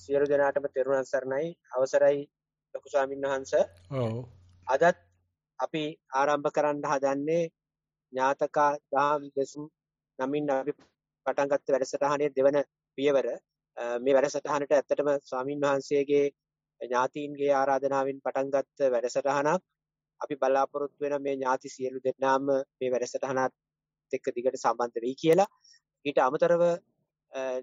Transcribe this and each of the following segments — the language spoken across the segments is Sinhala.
සියලු දෙනාටම තෙරුවන් සරණයි. අවසරයි ලොකු ස්වාමීන් වහන්සේ. අදත් අපි ආරම්භ කරන්න හදන්නේ ඥාතකා දහම් දෙසුම් නමින් අපි පටන් ගත්ත වැඩසටහනේ දෙවන පියවර. මේ වැඩසටහනට ඇත්තටම ස්වාමීන් වහන්සේගේ ඥාතීන්ගේ ආරාධනාවෙන් පටන් ගත්ත වැඩසටහනක්. අපි බලාපොරොත්තු වෙන මේ ඥාති සියලු දෙනාම මේ වැඩසටහනත් එක්ක දිගට සම්බන්ධ වෙයි කියලා. ඊට අමතරව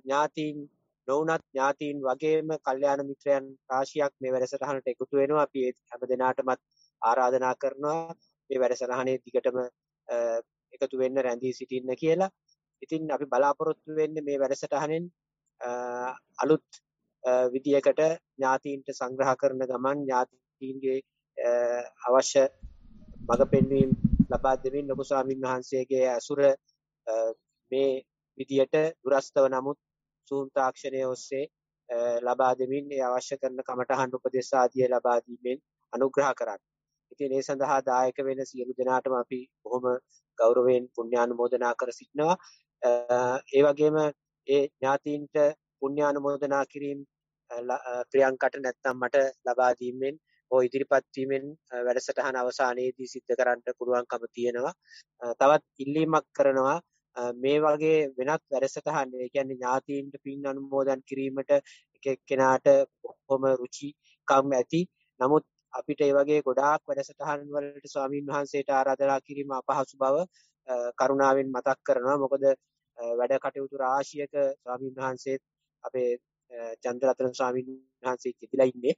ඥාතීන් නොඋනත් ඥාතීන් වගේම කල්යාණ මිත්‍රයන් රාශියක් මේ වැඩසටහනට එකතු වෙනවා. අපි හැම දිනාටමත් ආරාධනා කරනවා මේ වැඩසටහනේ දිගටම එකතු වෙන්න රැඳී සිටින්න කියලා. ඉතින් අපි බලාපොරොත්තු වෙන්නේ මේ වැඩසටහනෙන් අලුත් විදියකට ඥාතීන්ට සංග්‍රහ කරන ගමන් ඥාතීන්ගේ අවශ්‍ය මඟ පෙන්වීම ලබා දෙමින් ලොකු ස්වාමීන් වහන්සේගේ අසුර මේ විදියට දුරස්තව නමුත් සූම් තාක්ෂණය ඔස්සේ ලබා දෙමින් ඒ අවශ්‍ය කරන කමඨහන් උපදෙස් ආදිය ලබා දීමෙන් අනුග්‍රහ කරන්න. ඉතින් ඒ සඳහා දායක වෙන සියලු දෙනාටම අපි බොහොම ගෞරවයෙන් පුණ්‍යානුමෝදනා කර සිටිනවා. ඒ වගේම ඒ ඥාතීන්ට පුණ්‍යානුමෝදනා කිරීම ප්‍රියංකට නැත්නම් මට ලබා දීමෙන් හෝ ඉදිරිපත් වීමෙන් වැඩසටහන අවසානයේදී සිද්ධ කරන්න පුළුවන්කම තියෙනවා. තවත් ඉල්ලීමක් කරනවා මේ වගේ වෙනත් වැඩසටහන් ඒ කියන්නේ ඥාතීන්ට පින් අනුමෝදන් කිරීමට එක එක්කෙනාට බොහොම රුචිකම් ඇති. නමුත් අපිට ඒ වගේ ගොඩාක් වැඩසටහන් වලට ස්වාමීන් වහන්සේට ආරාධනා කිරීම අපහසු බව කරුණාවෙන් මතක් කරනවා. මොකද වැඩ කටයුතු රාශියක ස්වාමීන් වහන්සේත් අපේ චන්ද්‍රරත්න ස්වාමීන් වහන්සේ ඉතිලා ඉන්නේ.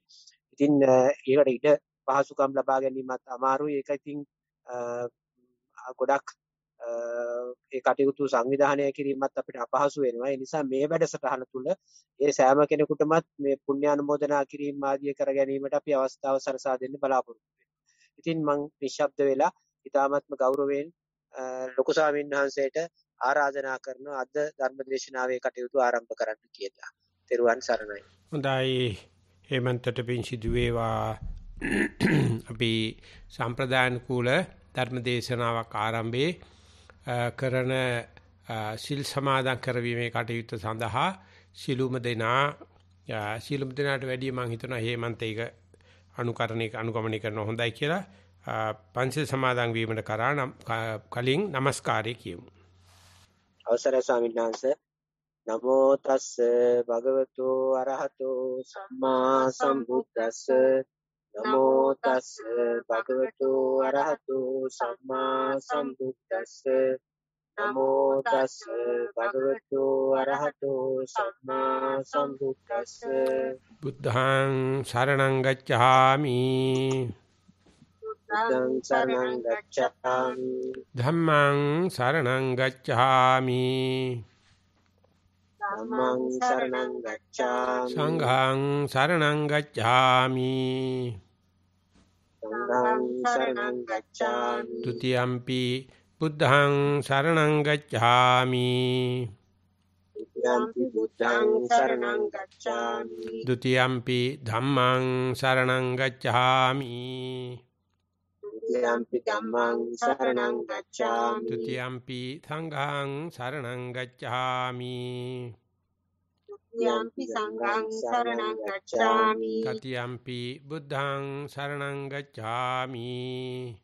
ඉතින් ඒකට ඊට පහසුකම් ලබා ගැනීමත් අමාරුයි. ඒක ඉතින් ගොඩක් ඒ කටයුතු සංවිධානය කිරීමත් අපිට අපහසු වෙනවා. ඒ නිසා මේ වැඩසටහන තුළ ඒ සෑම කෙනෙකුටමත් මේ පුණ්‍යානුමෝදනා කිරීම ආදිය කර ගැනීමට අපි අවස්ථාව සලසා දෙන්න බලාපොරොත්තු වෙනවා. ඉතින් මම නිශ්ශබ්ද වෙලා ඊ타මත්ම ගෞරවයෙන් ලොකු ස්වාමීන් වහන්සේට ආරාධනා කරනවා අද ධර්මදේශනාවේ කටයුතු ආරම්භ කරන්න කියලා. තෙරුවන් සරණයි. හොඳයි. හේමන්තට පින් සිදු වේවා. අපි සම්ප්‍රදාන කූල ධර්මදේශනාවක් ආරම්භයේ කරන සිල් සමාදන් කරවීමේ කටයුත්ත සඳහා සිළුම දෙනාට වැඩිය මම හිතනවා හේමන්ත ඒක අනුගමනය කරන හොඳයි කියලා පංචශීල සමාදන් වීමට කලින් নমස්කාරය කියමු. අවසරයි ස්වාමීන් වහන්සේ. නමෝ තස්ස භගවතු අරහතෝ සම්මා සම්බුද්දස්ස. නමෝ තස්ස භගවතු අරහතෝ සම්මා සම්බුද්දස්ස. නමෝ තස්ස භගවතු අරහතෝ සම්මා සම්බුද්දස්ස. බුද්ධං සරණං ගච්ඡාමි. බුද්ධං සරණං ගච්ඡාමි. ධම්මං සරණං ගච්ඡාමි. ධම්මං සරණං ගච්ඡාමි. සංඝං සරණං ගච්ඡාමි. සංඝං සරණං ගච්ඡාමි. ဒ ුතියම්පි බුද්ධං සරණං ගච්ඡාමි. ဒ බුද්ධං සරණං ගච්ඡාමි. ဒ ුතියම්පි ධම්මං සරණං ගච්ඡාමි. ဒ ුතියම්පි ධම්මං සරණං ගච්ඡාමි. ဒ ුතියම්පි සංඝං සරණං ගච්ඡාමි. ဒ ුතියම්පි සංඝං සරණං ගච්ඡාමි. තතියම්පි බුද්ධං සරණං ගච්ඡාමි.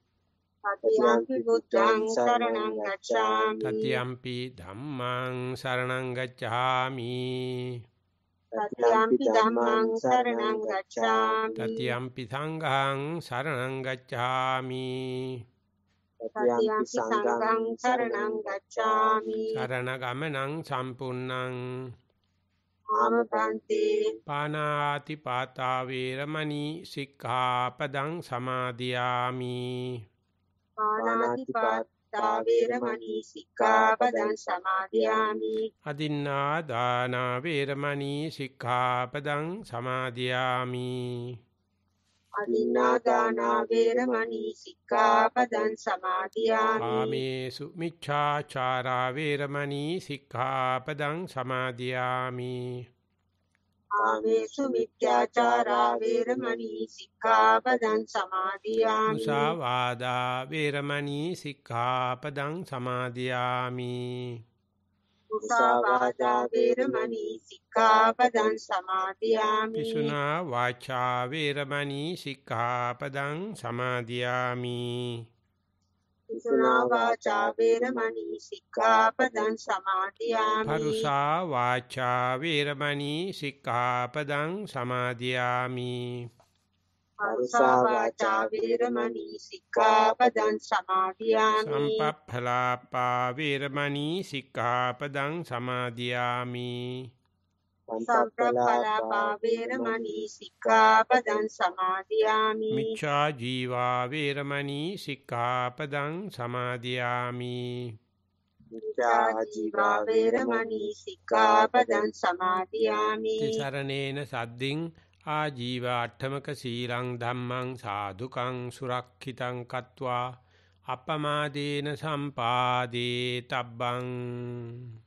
තතියම්පි බුද්ධං සරණං ගච්ඡාමි. තතියම්පි ධම්මං සරණං ගච්ඡාමි. තතියම්පි ධම්මං සරණං ගච්ඡාමි. තතියම්පි සංඝං සරණං ගච්ඡාමි. තතියම්පි සංඝං සරණං ගච්ඡාමි. සරණ ගමනං සම්පූර්ණං ආමපන්ති. පානාති පාතා වේරමණී සික්ඛාපදං සමාදියාමි. පානාති පාතා වේරමණී සික්ඛාපදං සමාදියාමි. අදින්නා දාන වේරමණී සික්ඛාපදං සමාදියාමි. අදින්නා දාන වේරමණී සික්ඛාපදං සමාදියාමි. කාමේසු මිච්ඡාචාරා වේරමණී සික්ඛාපදං සමාදියාමි. කාමේසු මිත්‍යාචාරා වේරමණී සික්ඛාපදං සමාදියාමි. මුසාවාදා වේරමණී සික්ඛාපදං සමාදියාමි. මුසාවාදා වේරමණී සික්ඛාපදං සමාදියාමි. පිසුනා වාචා වේරමණී සික්ඛාපදං සමාදියාමි. පිසුනා වාචා වේරමණී සික්ඛාපදං සමාදියාමි. පරුසා වාචා වේරමණී සික්ඛාපදං සමාදියාමි. පරුසා වාචා වේරමණී සික්ඛාපදං සමාදියාමි. සම්පප්ඵලාපා වේරමණී සික්ඛාපදං සමාදියාමි. සම්ප්‍රප්පලාපා වේරමණී සික්ඛාපදං සමාදියාමි. මිච්ඡා ජීවා වේරමණී සික්ඛාපදං සමාදියාමි. මිච්ඡා ජීවා වේරමණී සික්ඛාපදං සමාදියාමි. තිසරණේන සද්දින් ආජීව අට්ඨමක සීලං ධම්මං සාදුකං සුරක්ඛිතං කତ୍වා අපමාදේන සම්පාදේ තබ්බං.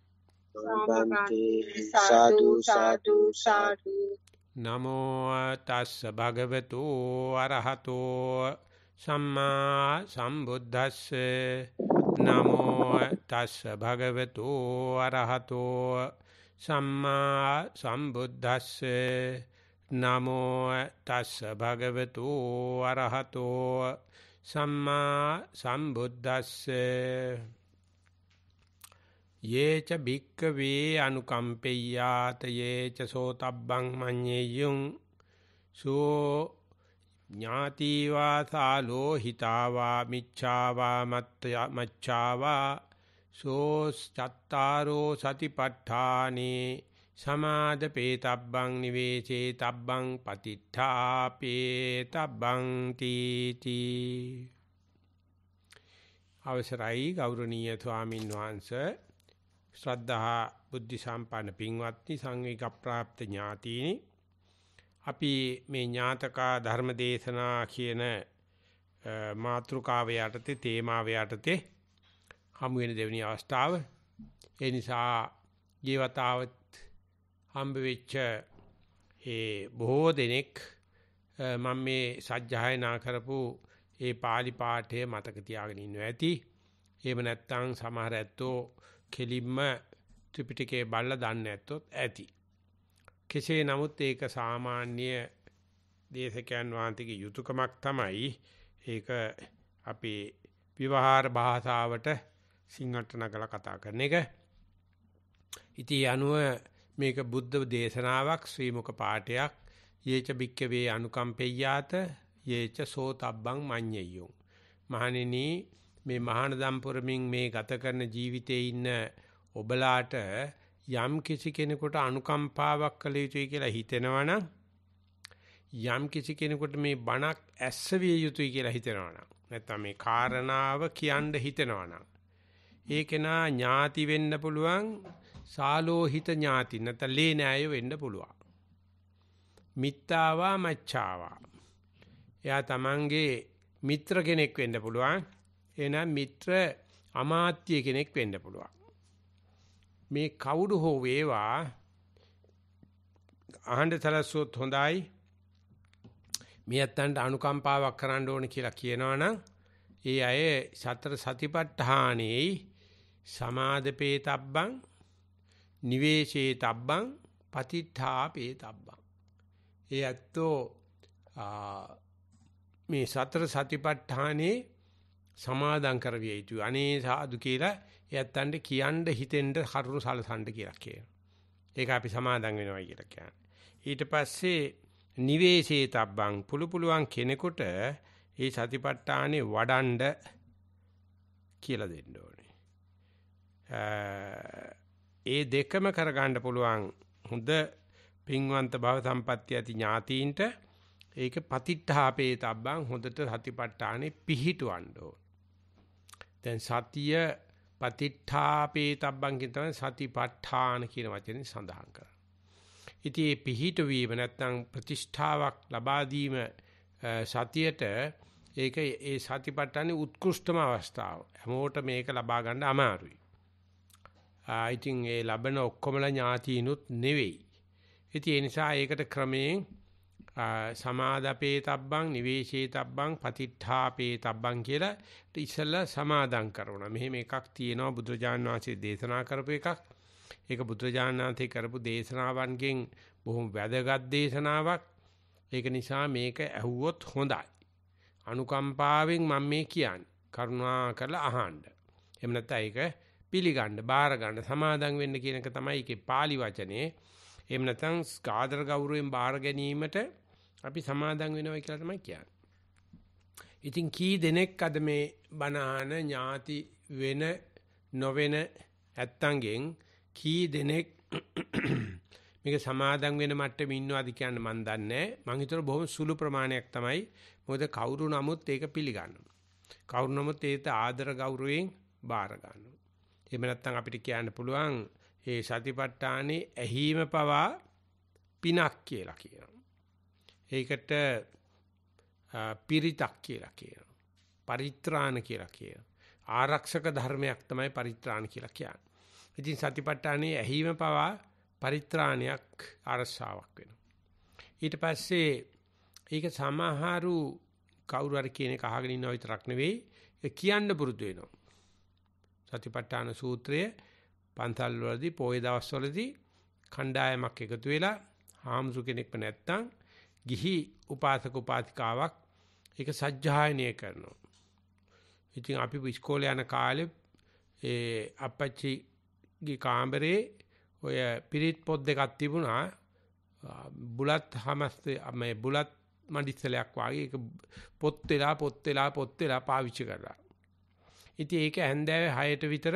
සාදු සාදු සාදු. නමෝ තස්ස භගවතු අරහතෝ සම්මා සම්බුද්දස්ස. නමෝ තස්ස භගවතු අරහතෝ සම්මා සම්බුද්දස්ස. නමෝ තස්ස භගවතු අරහතෝ සම්මා සම්බුද්දස්ස. යේච භික්ඛවේ අනුකම්පෙය්‍යාත යේච සෝතබ්බං මඤ්ඤෙය්‍යං සෝ ඥාතිවා සාලෝ හිතාවා මිච්ඡාවා මච්ඡාවා සෝ චත්තාරෝ සතිපට්ඨානේ සමාදපේතබ්බං නිවේසේ තබ්බං පතිට්ඨාපේතබ්බං තීති. අවසරයි ගෞරවනීය ස්වාමින් වහන්සේ, ශ්‍රද්ධා බුද්ධ සම්පන්න පින්වත්නි, සංවේග ප්‍රාප්ත ඥාතීනි, අපි මේ ඥාතකා ධර්ම දේශනා කියන මාතෘකාව යටතේ තේමාව යටතේ හමු වෙන දෙවෙනි අවස්ථාව. ඒ නිසා ජීවතාවත් හම්බ වෙච්ච බොහෝ දෙනෙක් මම මේ සජ්ජායනා කරපු ඒ pāli පාඨය මතක තියාගෙන ඉන්නවා ඇති. එහෙම නැත්නම් සමහර ඇත්තෝ කෙලින්ම ත්‍රිපිටකේ බලලා දන්නේ නැත්තොත් ඇති. කෙසේ නමුත් ඒක සාමාන්‍ය දේශකයන් වහන්සේගේ යුතුයකමක් තමයි. ඒක අපේ විවහාර භාෂාවට සිංහලට නගලා කතා කරන එක. ඉතින් අනුව මේක බුද්ධ දේශනාවක්, ශ්‍රී මුක පාඨයක්. යේච භික්ඛවේ අනුකම්පෙය්‍යාත යේච සෝතබ්බං මඤ්ඤෙය්‍යං. මහණෙනි, මේ මහානදම් පුරමින් මේ ගත කරන ජීවිතේ ඉන්න ඔබලාට යම් කිසි කෙනෙකුට අනුකම්පාවක් කළ යුතුයි කියලා හිතෙනවනම්, යම් කිසි කෙනෙකුට මේ බණක් ඇස්සවිය යුතුයි කියලා හිතෙනවනම්, නැත්නම් මේ කාරණාව කියන්න හිතෙනවනම්, ඒකේනා ඥාති වෙන්න පුළුවන්, සාලෝහිත ඥාති නැත්නම් ලේ නෑය වෙන්න පුළුවන්. මිත්තාවා මච්ඡාවා, එයා තමන්ගේ මිත්‍ර කෙනෙක් වෙන්න පුළුවන්. එහෙනම් මිත්‍ර අමාත්‍ය කෙනෙක් වෙන්න පුළුවන්. මේ කවුරු හෝ වේවා අහන්න සැලසුවොත් හොඳයි. මේ අතන්ට අනුකම්පාවක් කරන්න ඕන කියලා කියනවනම් ඒ අය සතර සතිපට්ඨානේ සමාදපේතබ්බං නිවේශේතබ්බං පතිට්ඨාපේතබ්බං. ඒ අතෝ මේ සතර සතිපට්ඨානේ සමාදන් කරවිය යුතුයි. අනේ සාදු කියලා එයත්න්ට කියන්න හිතෙන්න කරුණු සලසන්න කියලා කියනවා. ඒක අපි සමාදන් වෙනවා කියලා කියන්නේ. ඊට පස්සේ නිවේශේතබ්බං, පුළුවන් කෙනෙකුට මේ සතිපට්ඨානේ වඩන්න කියලා දෙන්න ඕනේ. ඒ දෙකම කරගන්න පුළුවන් හොඳ පින්වන්ත භව සම්පත්‍ය ඇති ඥාතීන්ට ඒක පතිට්ඨාපේතබ්බං, හොඳට සතිපට්ඨානේ පිහිටවන්න ඕන. දැන් සතිය පතිට්ඨාපේතබ්බං කියන තමයි සතිපට්ඨාන කියන වචනේ සඳහන් කරන්නේ. ඉතින් මේ පිහිටවීම නැත්නම් ප්‍රතිෂ්ඨාවක් ලබා දීම සතියට, ඒක ඒ සතිපට්ඨානේ උත්කෘෂ්ඨම අවස්ථාව. හැමෝට මේක ලබා ගන්න අමාරුයි. ඉතින් ඒ ලබන ඔක්කොමලා ඥාතිනුත් නෙවෙයි. ඉතින් ඒ නිසා ඒකට ක්‍රමයෙන් සමාදපේතබ්බං නිවේශේතබ්බං පතිට්ඨාපේතබ්බං කියලා ඉස්සෙල්ලා සමාදන් කරනවා. මෙහෙම එකක් තියෙනවා බුදුරජාණන් වහන්සේ දේශනා කරපු එකක්. ඒක බුදුරජාණන් වහන්සේ කරපු දේශනාවන්ගෙන් බොහොම වැදගත් දේශනාවක්. ඒක නිසා මේක ඇහුවොත් හොඳයි. අනුකම්පාවෙන් මම මේ කියන්නේ. කරුණා කරලා අහන්න. එහෙම නැත්නම් ඒක පිළිගන්න, බාර ගන්න, සමාදම් වෙන්න කියන එක තමයි ඒකේ pāli වචනේ. එහෙම නැත්නම් ආදර ගෞරවයෙන් බාර ගැනීමට අපි සමාදම් වෙනවා කියලා තමයි කියන්නේ. ඉතින් කී දෙනෙක් අද මේ බණහන ඥාති වෙන නොවෙන ඇත්තන්ගෙන් කී දෙනෙක් මේක සමාදම් වෙන මට්ටමේ ඉන්නවද කියන්න මන් දන්නේ නැහැ. මං හිතුවා බොහොම සුළු ප්‍රමාණයක් තමයි. මොකද කවුරු නමුත් ඒක පිළිගන්නවා. කවුරු නමුත් ඒක ආදර ගෞරවයෙන් බාර ගන්නවා. එහෙම නැත්නම් අපිට කියන්න පුළුවන් මේ සතිපට්ඨානේ ඇහිම පවා පිනක් කියලා කියනවා. ඒකට පිරිතක් කියලා කියනවා. පරිත්‍රාණ කියලා කියනවා. ආරක්ෂක ධර්මයක් තමයි පරිත්‍රාණ කියලා කියන්නේ. ඉතින් සතිපට්ඨානේ ඇහිම පවා පරිත්‍රාණයක් අරසාවක් වෙනවා. ඊට පස්සේ ඒක සමහරු කවුරු හරි කියන එක අහගෙන ඉන්නව විතරක් නෙවෙයි ඒක කියන්න පුරුදු වෙනවා. සතිපට්ඨාන සූත්‍රය පන්සල් වලදී පොයේ දවස්වලදී කණ්ඩායමක් එකතු වෙලා හාමුදුරු කෙනෙක්ම නැත්තම් ගිහි උපාසක උපාසිකාවක් ඒක සජ්ජායනය කරනවා. ඉතින් අපි ඉස්කෝලේ යන කාලේ ඒ අපච්චිගේ කාමරේ ඔය පිරිත් පොත් දෙකක් තිබුණා. බුලත් හමස්තේ මේ බුලත් මඩිස්සලයක් වගේ ඒක පොත් වෙලා පාවිච්චි කරලා. ඉතින් ඒක හැන්දෑවේ 6ට විතර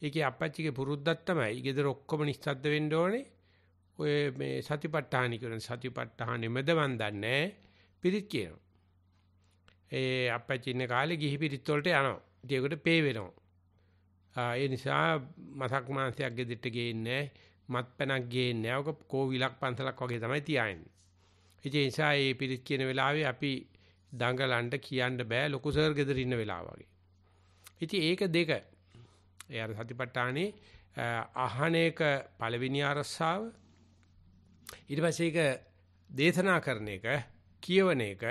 ඒකේ අපච්චිගේ පුරුද්දක් තමයි. ගෙදර ඔක්කොම නිස්සද්ද වෙන්න ඕනේ. ඔය මේ සතිපට්ඨාන කියන සතිපට්ඨානෙමද මන් දන්නේ පිරිත් කියනවා. ඒ අපච්චි ඉන්න කාලේ ගිහි පිරිත් වලට යනවා. ඉතින් ඒකට පේ වෙනවා. ඒ නිසා මසක් මාංශයක් ගෙදරට ගේන්නේ මත්පැනක් ගේන්නේ නැහැ. ඔක කෝවිලක් පන්සලක් වගේ තමයි තියාන්නේ. ඒ නිසා මේ පිරිත් කියන වෙලාවේ අපි දඟලන්න කියන්න බෑ ලොකු සර් ගෙදර ඉන්න වෙලාව වගේ. ඉතින් ඒක දෙක. ඒ අර සතිපට්ඨානේ අහන එක පළවෙනි අරස්සාව. ඊට පස්සේ ඒක දේශනා කරන එක, කියවන එක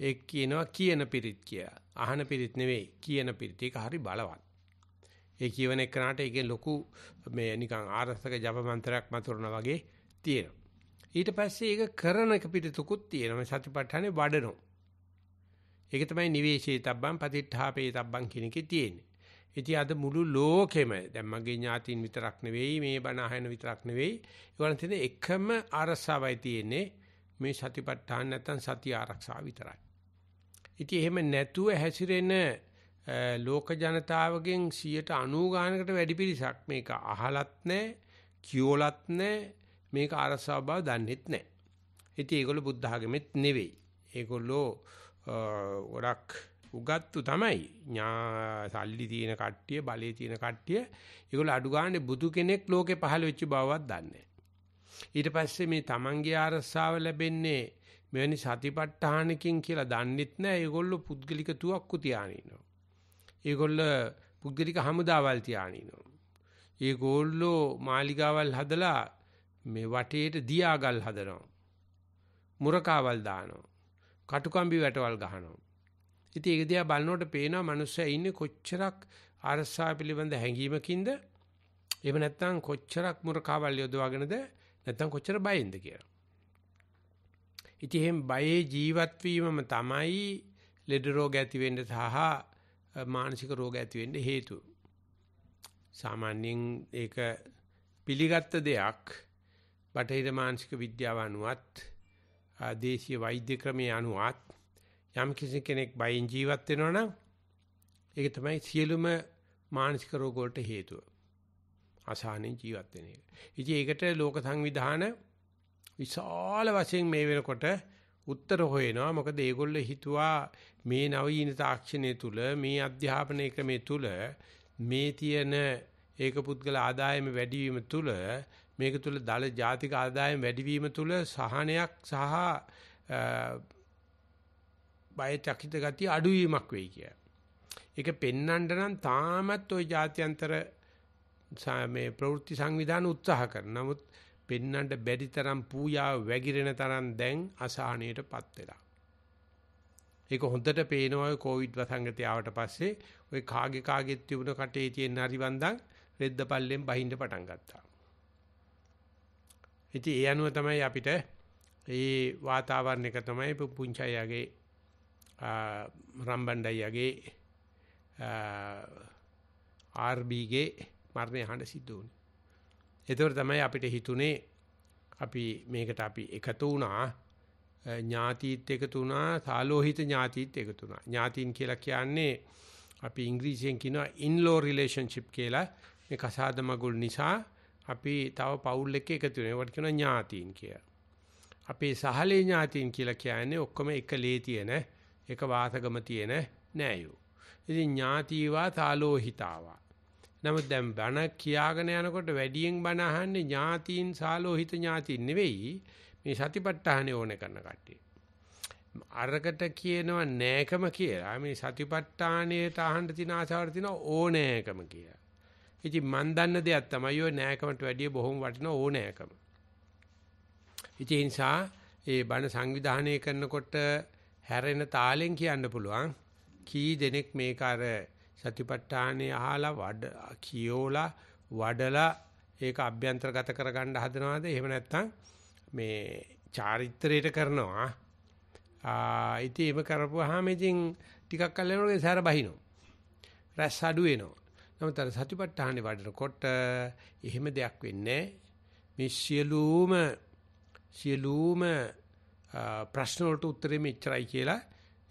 ඒ කියනවා කියන පිරිත් කියලා. අහන පිරිත් නෙවෙයි කියන පිරිත්. ඒක හරි බලවත්. ඒ කියවන එකනට ඒකේ ලොකු මේ නිකන් ආරස්සක ජප මන්ත්‍රයක් මතුරනවා වගේ තියෙනවා. ඊට පස්සේ ඒක කරන එක පිටුකුත් තියෙනවා. සතිපට්ඨානේ වඩනවා. ඒක තමයි නිවේශේ තබ්බන් පතිට්ඨාපේ තබ්බන් කියන එකේ තියෙන්නේ. ඉතින් අද මුළු ලෝකෙම දැන් මගේ ඥාතීන් විතරක් නෙවෙයි මේ බණ අහන විතරක් නෙවෙයි ඒගොල්ලන් තියෙන එකම ආරස්සාවයි තියෙන්නේ මේ සතිපට්ඨාන නැත්තම් සතිය ආරක්ෂාව විතරයි. ඉතින් එහෙම නැතුව හැසිරෙන ලෝක ජනතාවගෙන් 90 ගානකට වැඩි පිරිසක් මේක අහලත් නැහැ, කියෝලත් නැහැ, මේක ආරස්සාව බව දන්නෙත් නැහැ. ඉතින් ඒගොල්ලෝ බුද්ධ ආගමෙත් නෙවෙයි. ඒගොල්ලෝ ගොඩක් උගත්තු තමයි. සල්ලි තියෙන කට්ටිය, බලේ තියෙන කට්ටිය. ඒගොල්ලෝ අඩු ගානේ බුදු කෙනෙක් ලෝකේ පහළ වෙච්ච බවවත් දන්නේ නැහැ. ඊට පස්සේ මේ තමන්ගේ ආරස්සාව ලැබෙන්නේ මෙවැනි සතිපට්ඨානකින් කියලා දන්නෙත් නැහැ. ඒගොල්ලෝ පුද්ගලික තුවක්කු තියාගෙන ඉන්නවා. ඒගොල්ලෝ පුද්ගලික හමුදාවල් තියාගෙන ඉන්නවා. ඒගොල්ලෝ මාලිගාවල් හදලා මේ වටේට දියාගල් හදනවා. මුරකාවල් දානවා. කටුකම්බි වැටවල් ගහනවා. ඉතින් ඒක දිහා බලනකොට පේනවා මිනිස්සයා ඉන්නේ කොච්චරක් අරසා පිළිබඳ හැඟීමකින්ද එහෙම නැත්නම් කොච්චරක් මුරකාවල් යොදවාගෙනද නැත්නම් කොච්චර බයෙන්ද කියලා. ඉතින් එහෙන් බයේ ජීවත් වීමම තමයි ලෙඩ රෝග ඇති වෙන්න සහ මානසික රෝග ඇති වෙන්න හේතුව. සාමාන්‍යයෙන් ඒක පිළිගත් දෙයක්. බටහිර මානසික විද්‍යාව අනුවත් දේශීය වෛද්‍ය ක්‍රමයේ අනුවත් යම් කිසි කෙනෙක් බයෙන් ජීවත් වෙනවා නම් ඒක තමයි සියලුම මානසික රෝග වලට හේතුව. අසහනෙන් ජීවත් වෙන එක. ඉතින් ඒකට ලෝක සංවිධාන විශාල වශයෙන් මේ වෙනකොට උත්තර හොයනවා. මොකද ඒගොල්ලෝ හිතුවා මේ නවීන තාක්ෂණය තුල මේ අධ්‍යාපන ක්‍රමයේ තුල මේ තියෙන ඒක පුද්ගල ආදායම වැඩිවීම තුල මේක තුල දල ජාතික ආදායම වැඩිවීම තුල සහනයක් සහ බය චකිත ගතිය අඩුවීමක් වෙයි කිය. ඒක පෙන්වන්න නම් තාමත් ওই ජාත්‍යන්තර මේ ප්‍රවෘත්ති සංවිධාන උත්සාහ කරන. නමුත් පෙන්වන්න බැරි තරම් පූජාව වැగిරෙන තරම් දැන් අසහනයටපත් වෙලා. ඒක හොඳට පේනවා ඔය කොවිඩ් වසංගතය ආවට පස්සේ ඔය කාගෙත් තිබුණ කටේ තියෙන හරිවන්දන් රෙද්ද පල්ලෙන් බහින්න පටන් ගත්තා. ඉතින් ඒ අනුව තමයි අපිට ඒ වාතාවරණයක තමයි පුංචයියාගේ රම්බණ්ඩයියාගේ ආර්.බී.ගේ මරණය අහන්න සිද්ධ වුණේ. ඒතකොට තමයි අපිට හිතුනේ අපි මේකට අපි එකතු වුණා, ඥාතිත් එකතු වුණා, සාලෝහිත ඥාතිත් එකතු වුණා. ඥාතින් කියලා කියන්නේ අපි ඉංග්‍රීසියෙන් කියනවා in-law relationship කියලා. මේ කසාද මගුල් නිසා අපි තව පවුල් එක්ක එකතු වෙනවා. ඒකට කියනවා ඥාතින් කියලා. අපේ සහලේ ඥාතින් කියලා කියන්නේ ඔක්කොම එක ලේ තියෙන, එක වාසගම තියෙන නෑයෝ. ඉතින් ඥාතිවා සාලෝහිතාවා. නමුත් දැන් බණ කියාගෙන යනකොට වැඩියෙන් බණ අහන්නේ ඥාතීන් සාලෝහිත ඥාතීන් නෙවෙයි, මේ සතිපට්ඨානෙ ඕනේ කරන කට්ටිය. අරකට කියනවා නෑකම කියලා. මේ සතිපට්ඨානෙට අහන්න තියෙන ආසාවට තියෙන ඕනෑකම කියලා. ඉතින් මන් දන්න දෙයක් තමයි ඔය නෑකමට වැඩිය බොහොම වටින ඕනෑකම. ඉතින් ඒ නිසා ඒ බණ සංවිධානය කරනකොට හැරෙන තාලෙන් කියන්න පුළුවන් කී දෙනෙක් මේක අර සතිපට්ඨානේ අහලා කියෝලා වඩලා ඒක අභ්‍යන්තරගත කරගන්න හදනවාද? එහෙම නැත්නම් මේ චාරිත්‍රයට කරනවා. ඉතින් එහෙම කරපුවාම ඉතින් ටිකක් කල් යනකොට සැර බහිනවා. රැස් අඩු වෙනවා. නමුත් අර සතිපට්ඨානේ වඩනකොට එහෙම දෙයක් වෙන්නේ මේ සියලුම ප්‍රශ්න වලට උත්තරෙ මෙච්චරයි කියලා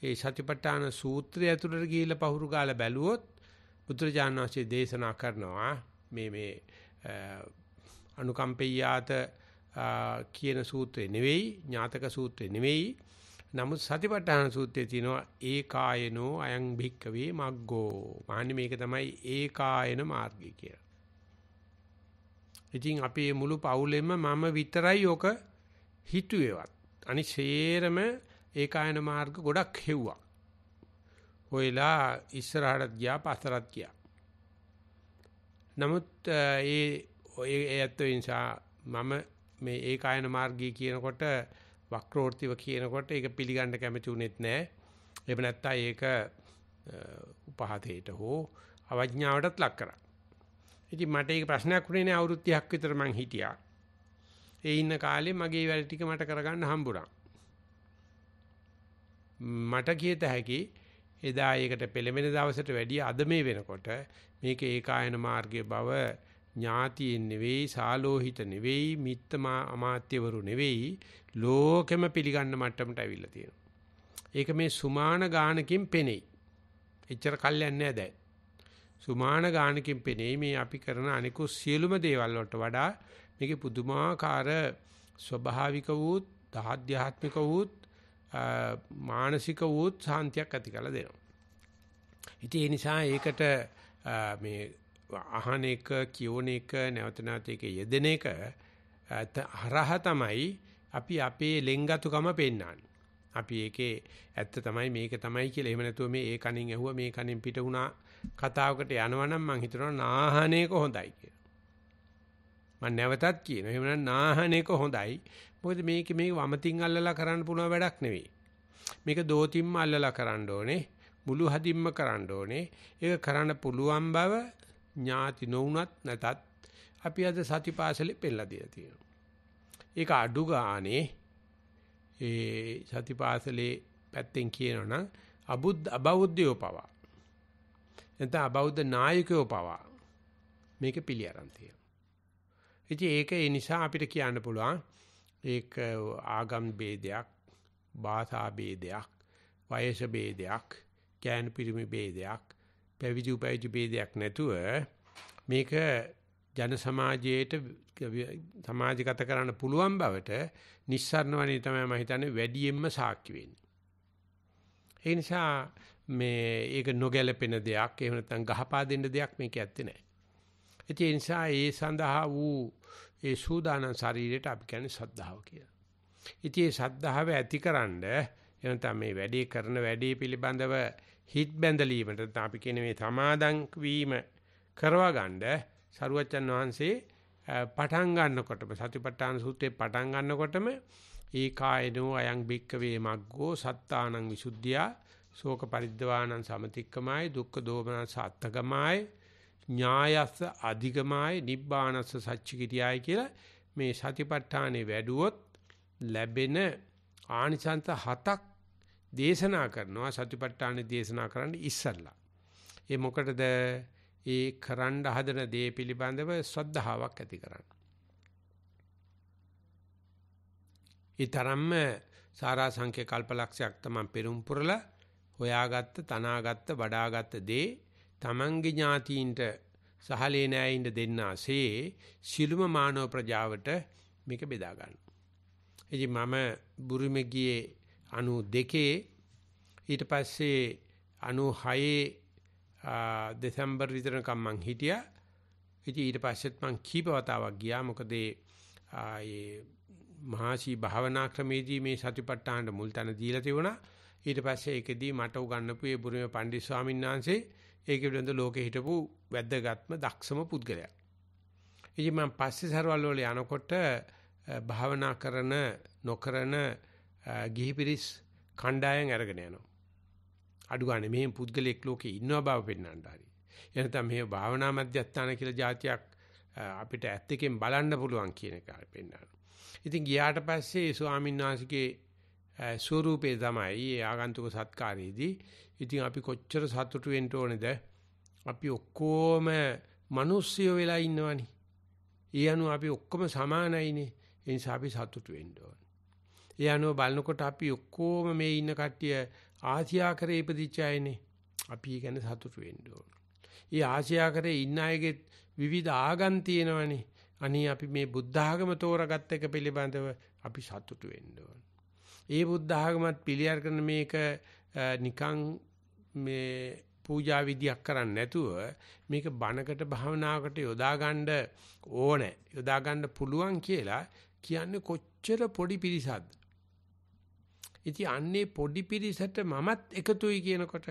ඒ සතිපට්ඨාන සූත්‍රය ඇතුළට ගිහිල්ලා පහුරු ගාලා බැලුවොත් බුදුරජාණන් වහන්සේ දේශනා කරනවා මේ අනුකම්පෙය්‍යාත කියන සූත්‍රය නෙවෙයි, ඥාතක සූත්‍රය නෙවෙයි. නමුත් සතිපට්ඨාන සූත්‍රයේ තියෙනවා ඒකායනෝ අයං භික්කවේ මග්ගෝ. මාන්නේ මේක තමයි ඒකායන මාර්ගය කියලා. ඉතින් අපි මුළු පවුලෙම මම විතරයි ඔක හිතුවේවත්. අනිසේරම ඒකායන මාර්ග ගොඩක් හෙව්වා. ඔයලා ඉස්සරහට ගියා පස්සට ගියා. නමුත් ඒත් නිසා මම මේ ඒකායන මාර්ගය කියනකොට වක්‍රෝර්තිව කියනකොට ඒක පිළිගන්න කැමති උනේත් නැහැ. එහෙම නැත්නම් ඒක උපහාතයට හෝ අවඥාවටත් ලක් කරා. ඉතින් මට ඒක ප්‍රශ්නයක් වුණේ නෑ. අවුරුදු 30ක් විතර මං හිටියා. ඒ ඉන්න කාලේ මගේ වැඩ ටික මට කරගන්න හම්බුණා. මට කියත හැකි එදා ඒකට පෙළඹෙන දවසට වැඩිය අද මේ වෙනකොට මේක ඒකායන මාර්ගයේ බව ඥාතියින් නෙවෙයි, සාලෝහිත නෙවෙයි, මිත්තමා අමාත්‍යවරු නෙවෙයි, ලෝකෙම පිළිගන්න මට්ටමට අවිල්ලා තියෙනවා. ඒක මේ සුමාන ගානකින් පෙනෙයි. එච්චර කල්යන්නේ නැහැ දැන්. සුමාන ගානකින් පෙනෙයි මේ අපි කරන අනිකුත් සියලුම දේවල් වලට වඩා මේකේ පුදුමාකාර ස්වභාවික වූත්, ආධ්‍යාත්මික වූත්, මානසික වූත් සාන්තියක් ඇති කරලා දෙනවා. ඉතින් ඒ නිසා ඒකට මේ අහන එක, කියවන එක, නැවත නැවත ඒක යෙදෙන එක හරහා තමයි අපි අපේ ලෙන්ගතුකම පෙන්වන්නේ. අපි ඒකේ ඇත්ත තමයි මේක තමයි කියලා. එහෙම නැතුව මේ කණින් ඇහුවා මේ කණින් පිට වුණා කතාවකට යනවනම් මං හිතනවා නාහන එක හොඳයි කියලා. මම නැවතත් කියනවා එහෙම නැත්නම් නාහන එක හොඳයි. මොකද මේක වමතින් අල්ලලා කරන්න පුළුවන් වැඩක් නෙවෙයි. මේක දෝතිම්ම අල්ලලා කරන්න ඕනේ. මුළු හදින්ම කරන්න ඕනේ. ඒක කරන්න පුළුවන් බව ඥාති නොවුනත් නැතත් අපි අද සතිපාසලේ පෙන්නලා දීලා තියෙනවා. ඒක අඩු ගානේ ඒ සතිපාසලේ පැත්තෙන් කියනවනම් අබෞද්ධයෝ පවා නැත්නම් අබෞද්ධ නායකයෝ පවා මේක පිළි අරන් තියෙනවා. ඉතින් ඒක ඒ නිසා අපිට කියන්න පුළුවන් ඒක ආගම් ભેදයක්, භාෂා ભેදයක්, වයස ભેදයක්, ඥාන පිරිමි ભેදයක්, පැවිදි උපවිදි ભેදයක් නැතුව මේක ජන සමාජයේට සමාජගත කරන්න පුළුවන් බවට නිස්සාරණ වනේ තමයි මම හිතන්නේ වැඩියෙන්ම සාක්ෂි වෙන්නේ. ඒ නිසා මේ ඒක නොගැලපෙන දෙයක්, එහෙම නැත්නම් ගහපා දෙන්න දෙයක් මේක ඇත්තේ නැහැ. ඒ නිසා ඒ සඳහා වූ ඒ සූදානම් ශරීරයට අපි කියන්නේ ශ්‍රද්ධාව කියලා. ඉතින් මේ ශ්‍රද්ධාව ඇතිකරනද එනතම මේ වැඩේ කරන වැඩේ පිළිබඳව හිත් බැඳලීමට අපි කියන්නේ මේ සමාදන් වීම කරවා ගන්න සරුවච්චන් වහන්සේ පටන් ගන්නකොටම සතිපට්ඨාන සූත්‍රයේ පටන් ගන්නකොටම ඒකායනෝ අයං භික්කවේ මග්ගෝ සත්තානං විසුද්ධියා ශෝක පරිද්දවානං සමතික්කමයි දුක්ඛ දෝමනං සාත්තකමයි ඥායස්ස අධිගමාය නිබ්බානස්ස සච්චිකිරියයි කියලා මේ සතිපට්ඨානේ වැඩුවොත් ලැබෙන ආනිසංස 7ක් දේශනා කරනවා සතිපට්ඨානේ දේශනා කරන්න ඉස්සල්ලා. ඒ මොකටද? ඒ කරන්න හදන දේ පිළිබඳව ශ්‍රද්ධාවක් ඇති කරන්න. ඒ තරම්ම සාරාංශක කල්පලක්ෂයක් තමයි පෙරම් පුරලා හොයාගත්ත, තනාගත්ත, වඩාගත්ත දේ තමන්ගේ ඥාතීන්ට සහලේ නෑයින්ද දෙන්නාසේ සිළුම මානව ප්‍රජාවට මේක බෙදා ගන්නවා. ඉතින් මම බුරුමේ ගියේ 92 ඊට පස්සේ 96 දෙසැම්බර් විතරකම් මං හිටියා. ඉතින් ඊට පස්සෙත් මං කීප වතාවක් ගියා. මොකද ඒ මහසි භාවනා ක්‍රමේදී මේ සතිපට්ඨානට මුල් තැන දීලා තිබුණා. ඊට පස්සේ ඒකෙදී මට උගන්වපු ඒ බුරුමේ පණ්ඩිත ස්වාමීන් වහන්සේ ඒකේ විඳ ලෝකේ හිටපු වැද්දගත්ම දක්ෂම පුද්ගලයා. ඉතින් මම පස්සේ සරවල් වල යනකොට භාවනා කරන නොකරන ගිහි පිරිස් කණ්ඩායම් අරගෙන යනවා. අඩු ගන්න මෙහෙම පුද්ගලෙක් ලෝකේ ඉන්නවා බව පෙන්වන්න හරි. එනතම මේ භාවනා මධ්‍යස්ථාන කියලා જાතියක් අපිට ඇත්තකින් බලන්න පුළුවන් කියන එක පෙන්වනවා. ඉතින් ගියාට පස්සේ ස්වාමීන් වහන්සේගේ ස්වරූපේ තමයි ඒ ආගන්තුක සත්කාරයේදී ඉතින් අපි කොච්චර සතුටු වෙන්න ඕනේද? අපි ඔක්කොම මිනිස්සුયો වෙලා ඉන්නවනේ. ඒ අනුව අපි ඔක්කොම සමානයිනේ. ඒ නිසා අපි සතුටු වෙන්න ඕනේ. ඒ අනුව බලනකොට අපි ඔක්කොම මේ ඉන්න කට්ටිය ආසියාකරේ ඉපදිච්ච අයනේ. අපි ගැන සතුටු වෙන්න ඕනේ. ඒ ආසියාකරේ ඉන්න අයගේ විවිධ ආගම් තියෙනවනේ. අනේ අපි මේ බුද්ධ ආගම තෝරාගත්ත එක පිළිබඳව අපි සතුටු වෙන්න ඕනේ. ඒ බුද්ධ ආගමත් පිළියර කරන මේක නිකන් මේ පූජා විදියක් කරන්නේ නැතුව මේක බණකට භාවනාවකට යොදා ගන්න ඕනේ. යොදා ගන්න පුළුවන් කියලා කියන්නේ කොච්චර පොඩි පිරිසක්ද. ඉතින් අන්නේ පොඩි පිරිසට මමත් එකතුයි කියනකොට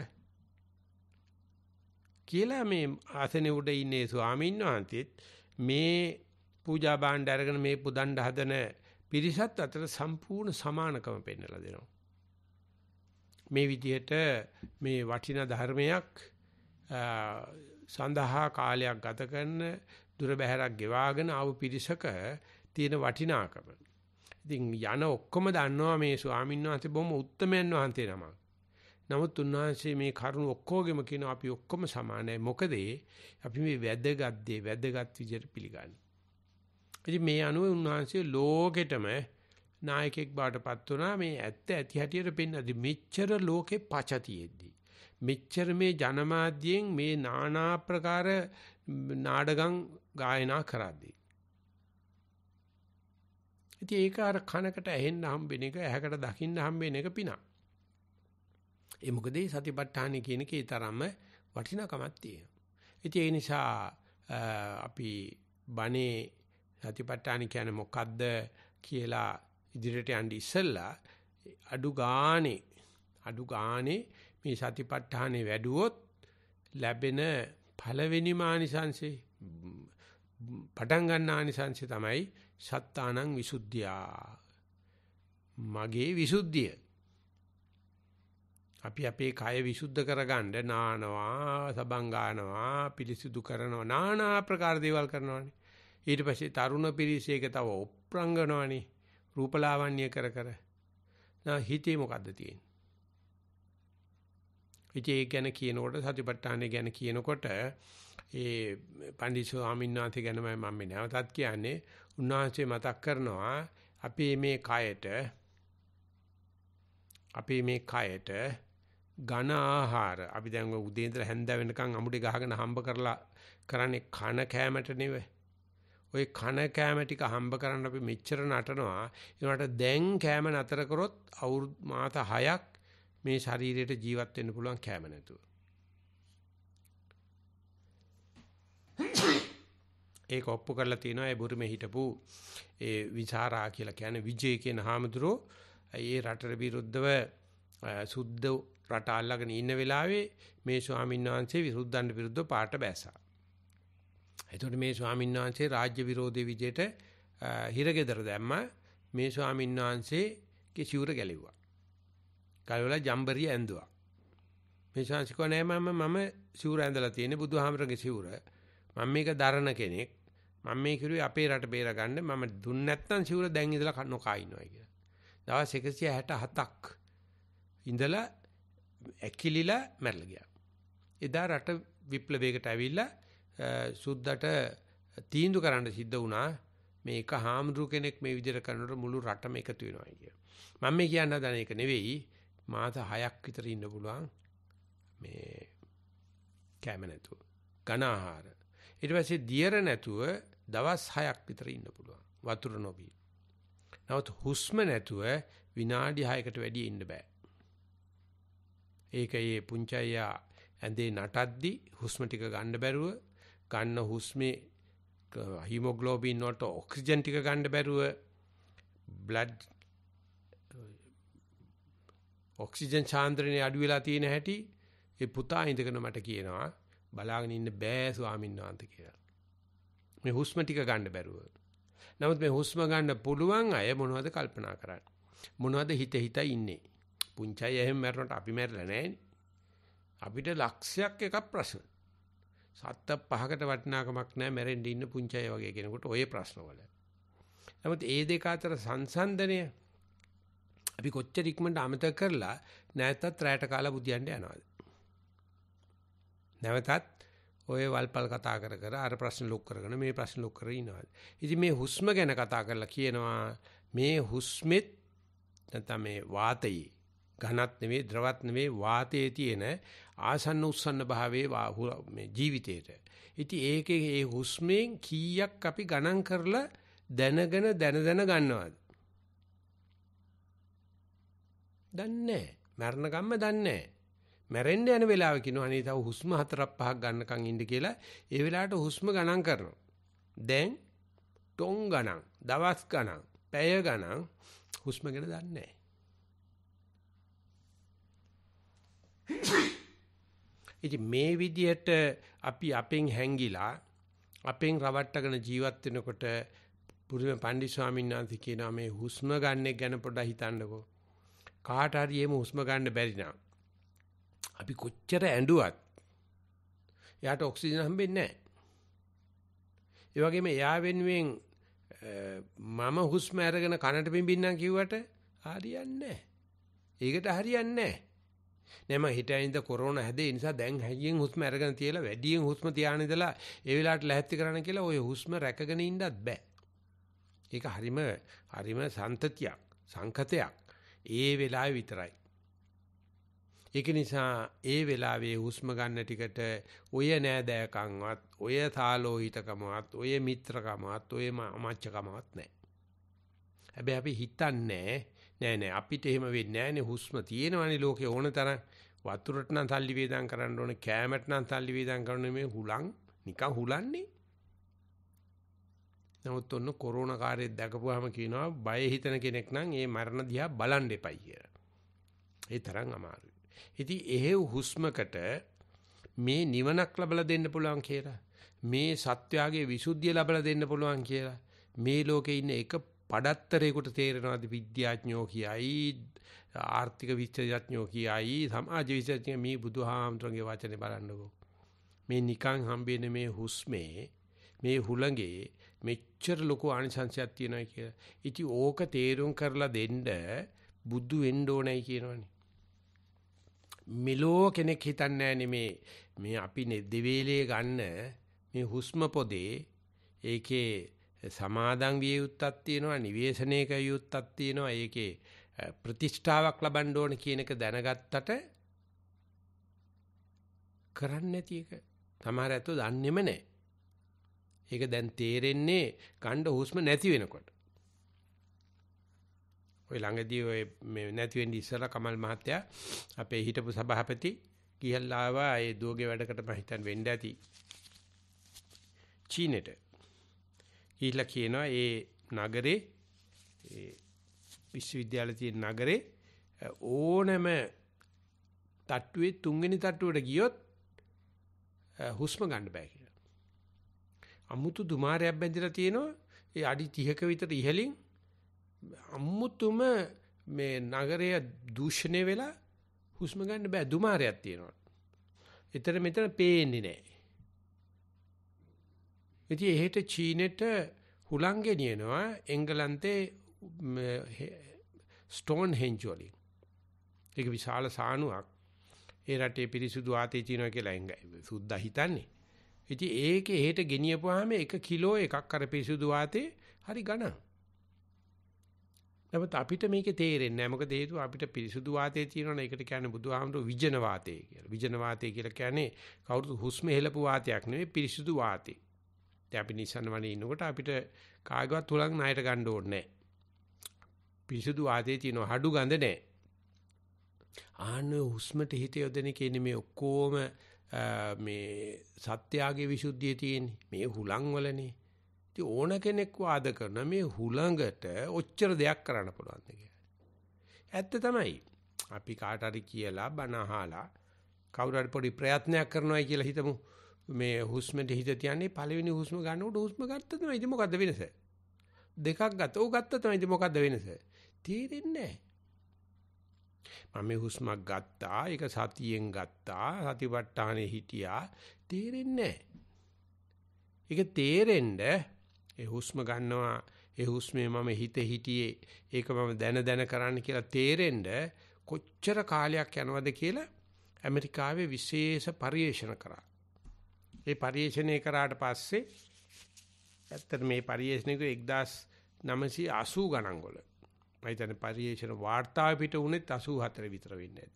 කියලා මේ ආසනේ උඩ ඉන්නේ ස්වාමීන් වහන්සේත් මේ පූජා භාණ්ඩ අරගෙන මේ පුදන්න හදන පිරිසත් අතර සම්පූර්ණ සමානකම පෙන්වලා දෙනවා. මේ විදිහට මේ වටිනා ධර්මයක් සඳහා කාලයක් ගත කරන දුර බැහැරක් ගෙවාගෙන ආව පිරිසක තියෙන වටිනාකම. ඉතින් යන ඔක්කොම දන්නවා මේ ස්වාමීන් වහන්සේ බොහොම උත්තමයන් වහන්සේ නමක්. නමුත් උන්වහන්සේ මේ කරුණ ඔක්කොගෙම කියනවා අපි ඔක්කොම සමානයි. මොකද අපි මේ වැදගත් විදිහට පිළිගන්නේ. ඉතින් මේ අනුව උන්වහන්සේ ලෝකෙටම නායකෙක් බාටපත් වුණා. මේ ඇත්ත ඇති හැටියට පෙන්නදී මෙච්චර ලෝකේ පචතියෙද්දී මෙච්චර මේ ජනමාධ්‍යයෙන් මේ নানা ආකාර නාඩගම් ගායනා කරද්දී ඉතින් ඒක අර කනකට ඇහෙන්න හම්බෙන එක ඇහැකට දකින්න හම්බෙන එක පිනක්. ඒ මොකද මේ සතිපට්ඨාන කියන එකේ තරම්ම වටිනාකමක් තියෙනවා. ඉතින් ඒ නිසා අපි බණේ සතිපට්ඨාන කියන්නේ මොකද්ද කියලා ඉදිරියට යන්න ඉස්සෙල්ලා අඩු ගානේ මේ සතිපට්ඨානේ වැඩුවොත් ලැබෙන පළවෙනි මානිසංශේ පටන් ගන්න ආනිසංශය තමයි සත්තානං විසුද්ධියා. මගේ විසුද්ධිය. අපි අපේ කය විසුද්ධ කරගන්න නානවා, සබන් ගන්නවා, පිරිසිදු කරනවා, নানা ආකාර දේවල් කරනවානේ. ඊට පස්සේ තරුණ පිරිසේක තව උප්‍රංගනවානේ. රූපලාවන්‍ය කර හිතේ මොකද්ද තියෙන්නේ? ඉතින් ඒ ගැන කියනකොට සතිපට්ඨානය ගැන කියනකොට ඒ පණ්ඩිත ස්වාමීන් වහන්සේ ගැන මම නැවතත් කියන්නේ උන්වහන්සේ මතක් කරනවා අපේ මේ කයට ඝන ආහාර අපි දැන් උදේ ඉඳලා හැන්ද වෙනකන් අමුඩේ ගහගෙන හම්බ කරලා කරන්නේ කන කෑමට නෙවෙයි. ওই කන කෑම ටික හම්බ කරන්න අපි මෙච්චර නටනවා. ඒකට දැන් කෑම නතර කරොත් අවුරුදු මාස 6ක් මේ ශරීරයට ජීවත් වෙන්න පුළුවන් කෑම නැතුව. ඒක ඔප්පු කරලා තිනවා ඒ බුරුමේ හිටපු ඒ විචාරා කියලා කියන්නේ විජේ කියන හාමුදුරුවෝ ඒ රටට විරුද්ධව සුද්ධ රට අල්ලගෙන ඉන්න වෙලාවේ මේ ස්වාමීන් වහන්සේ විරුද්ධන්ට විරුද්ධව පාට බැසා. එතකොට මේ ස්වාමීන් වහන්සේ රාජ්‍ය විරෝධී විජේට හිරගෙදර දැම්මා. මේ ස්වාමීන් වහන්සේගේ සිවුර ගැලෙව්වා. ගලවලා ජම්බරිය ඇඳුවා. මේ ශාන්සිකෝ නෑ මම සිවුර ඇඳලා තියෙන්නේ බුදුහාමරගේ සිවුර. මම මේක දරන කෙනෙක්. මම මේ කිරුවේ අපේ රට බේර ගන්න. මම දුන්න නැත්නම් සිවුර දැන් ඉඳලා නොකා ඉන්නවා කියලා. දවස් 167ක් ඉඳලා ඇකිලිලා මැරලා ගියා. එදා රට විප්ලවයකට ඇවිල්ලා සුද්දට තීන්දුව කරන්න සිද්ධ වුණා. මේක හාමුදුරු කෙනෙක් මේ විදිහට කරනකොට මුළු රටම එකතු වෙනවා කියලා. මම මේ කියන්න හදන එක නෙවෙයි. මාස 6ක් විතර ඉන්න පුළුවන් මේ කැම නැතුව. ඝන ආහාර. ඊට පස්සේ දියර නැතුව දවස් 6ක් විතර ඉන්න පුළුවන්. වතුර නොපී. නමුත් හුස්ම නැතුව විනාඩි 6කට වැඩි ඉන්න බෑ. ඒකයේ පුංචයියා ඇඳේ නටද්දි හුස්ම ටික ගන්න බැරුව ගන්න හුස්මේ හීමොග්ලෝබින් වලට ඔක්සිජන් ටික ගන්න බැරුව බ්ලඩ් ඔක්සිජන් සාන්ද්‍රණය අඩු වෙලා තියෙන හැටි ඒ පුතා ඉඳගෙන මට කියනවා බලාගෙන ඉන්න බෑ ස්වාමීන් වහන්සේ කියලා. මේ හුස්ම ටික ගන්න බැරුව. නමුත් මේ හුස්ම ගන්න පුළුවන් අය මොනවද කල්පනා කරන්නේ? මොනවද හිත ඉන්නේ? පුංචයි එහෙම මැරුණට අපි මැරෙලා නැහැනේ. අපිට ලක්ෂයක් එකක් ප්‍රශ්න. සත්ත පහකට වටිනාකමක් නැහැ මැරෙන්න ඉන්න පුංචයි වගේ කෙනෙකුට ඔය ප්‍රශ්නවල. නමුත් ඒ දෙක අතර සංසන්දනය අපි කොච්චර ඉක්මනට අමතක කරලා නැවතත් රැට කාලා බුදියන්න යනවාද? නැවතත් ඔය වල්පල් කතා කර අර ප්‍රශ්න ලොක් කරගෙන මේ ප්‍රශ්න ලොක් කරගෙන ඉනවාද? ඉතින් මේ හුස්ම ගැන කතා කරලා කියනවා මේ හුස්මෙත් නැත්නම් මේ වාතයේ ඝනත් නෙවෙයි ද්‍රවත් නෙවෙයි වාතයේ තියෙන ආසන්න උස්සන්න භාවයේ මේ ජීවිතේට. ඉතින් ඒකේ ඒ හුස්මෙන් කීයක් අපි ගණන් කරලා දැනගෙන දැන ගන්නවද? දන්නේ නැහැ. මරණ ගම්ම දන්නේ නැහැ. මැරෙන්න යන වෙලාව කියනවා අනේ තව හුස්ම 4-5ක් ගන්නකම් ඉන්න කියලා. ඒ වෙලාවට හුස්ම ගණන් කරනවා. දැන් ටොං ගණන්, දවස් ගණන්, පැය ගණන් හුස්ම ගැන දන්නේ නැහැ. ඉතින් මේ විදිහට අපි අපෙන් හැංගිලා අපෙන් රවට්ටගෙන ජීවත් වෙනකොට පුරුම පණ්ඩිත ස්වාමීන් වහන්සේ කියනවා මේ හුස්ම ගන්න එක ගැන පොඩ්ඩක් හිතන්නකෝ. කාට හරි එහෙම හුස්ම ගන්න බැරි නම් අපි කොච්චර ඇඬුවත් එයාට ඔක්සිජන් හම්බෙන්නේ නැහැ. ඒ වගේම එයා වෙනුවෙන් මම හුස්ම අරගෙන කනට පිඹින්නම් කිව්වට හරියන්නේ නැහැ. ඒකට හරියන්නේ නැහැ. නෑම හිටින්ද කොරෝනා හැදේ නිසා දැන් හැයියෙන් හුස්ම අරගෙන තියලා වැඩියෙන් හුස්ම තියාගෙන ඉඳලා ඒ වෙලාවට ලැහැත්ති කරන්න කියලා ඔය හුස්ම රැකගෙන ඉන්නත් බෑ. ඒක හරිම සන්තතියක් සංකතයක් ඒ වෙලාවේ විතරයි. ඒක නිසා ඒ වෙලාවේ හුස්ම ගන්න ටිකට ඔය නෑදෑකම්වත් ඔය සාලෝහිතකමවත් ඔය මිත්‍රකමවත් ඔය අමච්චකමවත් නැහැ. හැබැයි අපි හිතන්නේ නෑ අපිට එහෙම වෙන්නේ නෑනේ හුස්ම තියෙනවනේ ලෝකේ ඕන තරම් වතුරට නම් සල්ලි වේදම් කරන්න ඕනේ කෑමට නම් සල්ලි වේදම් කරන්න මේ හුලං නිකන් හුලන්නේ. නමුත් ඔන්න කොරෝනා කාර්යය දැකපුවාම කියනවා බය හිතන කෙනෙක් නම් ඒ මරණ දිහා බලන්න එපයි කියලා. ඒ තරම් අමාරුයි. ඉතින් එහෙව් හුස්මකට මේ නිවනක් ලැබලා දෙන්න පුළුවන් කියලා මේ සත්‍යාගේ විසුද්ධිය ලැබලා දෙන්න පුළුවන් කියලා මේ ලෝකේ ඉන්න එක පඩත්තරේකට තේරෙනවාද විද්‍යාඥයෝ කියයි ආර්ථික විද්‍යාඥයෝ කියයි සමාජ විද්‍යාඥයෝ මේ බුදුහාමුදුරන්ගේ වචනේ බලන්නකෝ. මේ නිකන් හම්බෙන්නේ මේ හුස්මේ මේ හුළඟේ මෙච්චර ලොකු ආනිසංසයක් තියෙනවා කියලා. ඉතින් ඕක තේරුම් කරලා දෙන්න බුදු වෙන්න ඕනයි කියනවනේ. මෙලෝ කෙනෙක් හිතන්නේ නැහැ මේ අපි දෙවේලේ ගන්න මේ හුස්ම පොදේ ඒකේ සමාදන් විය යුත්තක් තියෙනවා නිවේශනයක යුත්තක් තියෙනවා ඒකේ ප්‍රතිෂ්ඨාවක් ලබන්න ඕන කියන එක දැනගත්තට කරන්නේ නැති එක සමහර අතෝ දන්නේම නැහැ. ඒක දැන් තේරෙන්නේ ගන්න හුස්ම නැති වෙනකොට. ඔය ළඟදී ඔය මේ නැති වෙන්නේ ඉස්සලා කමල් මහත්තයා අපේ හිටපු සභාපති ගිහලා ආවා ඒ දුවගේ වැඩකට මම හිතන් වෙන්න ඇති චීනෙට. ඊළඟ කියනවා ඒ නගරේ ඒ විශ්වවිද්‍යාලයේ තියෙන නගරේ ඕනම තට්ටුවේ තුන්වෙනි තට්ටුවට ගියොත් හුස්ම ගන්න බෑ කියලා. අමුතු දුමාරයක් බැඳලා තියෙනවා ඒ අඩි 30ක විතර ඉහළින් අමුතුම මේ නගරය දූෂණය වෙලා හුස්ම ගන්න බෑ දුමාරයක් තියෙනවා. ඊතර මෙතන පේන්නේ නැහැ. ඉතින් එහෙට චීනෙට හුලං ගෙනියනවා එංගලන්තේ ස්ටෝන් හෙන්ජ් වලින්. ඒක විශාල සානුවක්. ඒ රටේ පිරිසුදු වාතය තියෙනවා කියලා සුද්දා හිතන්නේ. ඉතින් ඒකේ එහෙට ගෙනියපුවාම 1 කිලෝ එකක් අර පිරිසුදු වාතේ හරි ගණන්. නමුත් අපිට මේකේ තේරෙන්නේ නැහැ. මොකද හේතුව අපිට පිරිසුදු වාතය තියෙනවනේ. ඒකට කියන්නේ බුදුහාමුදුරු විජන වාතය කියලා. විජන වාතය කියලා කියන්නේ කවුරුත් හුස්ම හෙලපු වාතයක් නෙවෙයි පිරිසුදු වාතය. දැන් අපි නිසන්න වනේ ඉන්නකොට අපිට කාගවත් තුලක් ණයට ගන්න ඕනේ නැහැ. පිරිසුදු වාතයේ තියෙන හඩු ගඳ නැහැ. ආන හුස්මට හිත යොදන්නේ කියන්නේ මේ ඔක්කොම මේ සත්‍යාගයේ විසුද්ධිය තියෙන්නේ. මේ හුලං වලනේ. ඉතින් ඕන කෙනෙක් වාද කරන මේ හුලඟට ඔච්චර දෙයක් කරන්න පුළුවන්ද කියලා. ඇත්ත තමයි. අපි කාට හරි කියලා බණ අහලා කවුරු හරි පොඩි ප්‍රයත්නයක් කරනවායි කියලා හිතමු. මේ හුස්මට හිත තියන්නේ පළවෙනි හුස්ම ගන්නකොට හුස්ම ගත්ත තමයි. ඉතින් මොකද්ද වෙනස? දෙකක් ගත්ත. ඕක ගත්ත තමයි. ඉතින් මොකද්ද වෙනස? තේරෙන්නේ නැහැ. මම මේ හුස්මක් ගත්තා. ඒක සතියෙන් ගත්තා. සතිපට්ඨානේ හිටියා. තේරෙන්නේ නැහැ. ඒක තේරෙන්න ඒ හුස්ම ගන්නවා. ඒ හුස්මේ මම හිත හිටියේ. ඒක මම දැන කරන්න කියලා තේරෙන්න කොච්චර කාලයක් යනවද කියලා ඇමරිකාවේ විශේෂ පරිශන කරා. ඒ පරිශනය කරාට පස්සේ ඇත්තට මේ පරිශනයක 1980 ගණන් වල මම හිතන්නේ පරිශන වාර්තාව පිට උනේ 84 විතර වෙන්නේ.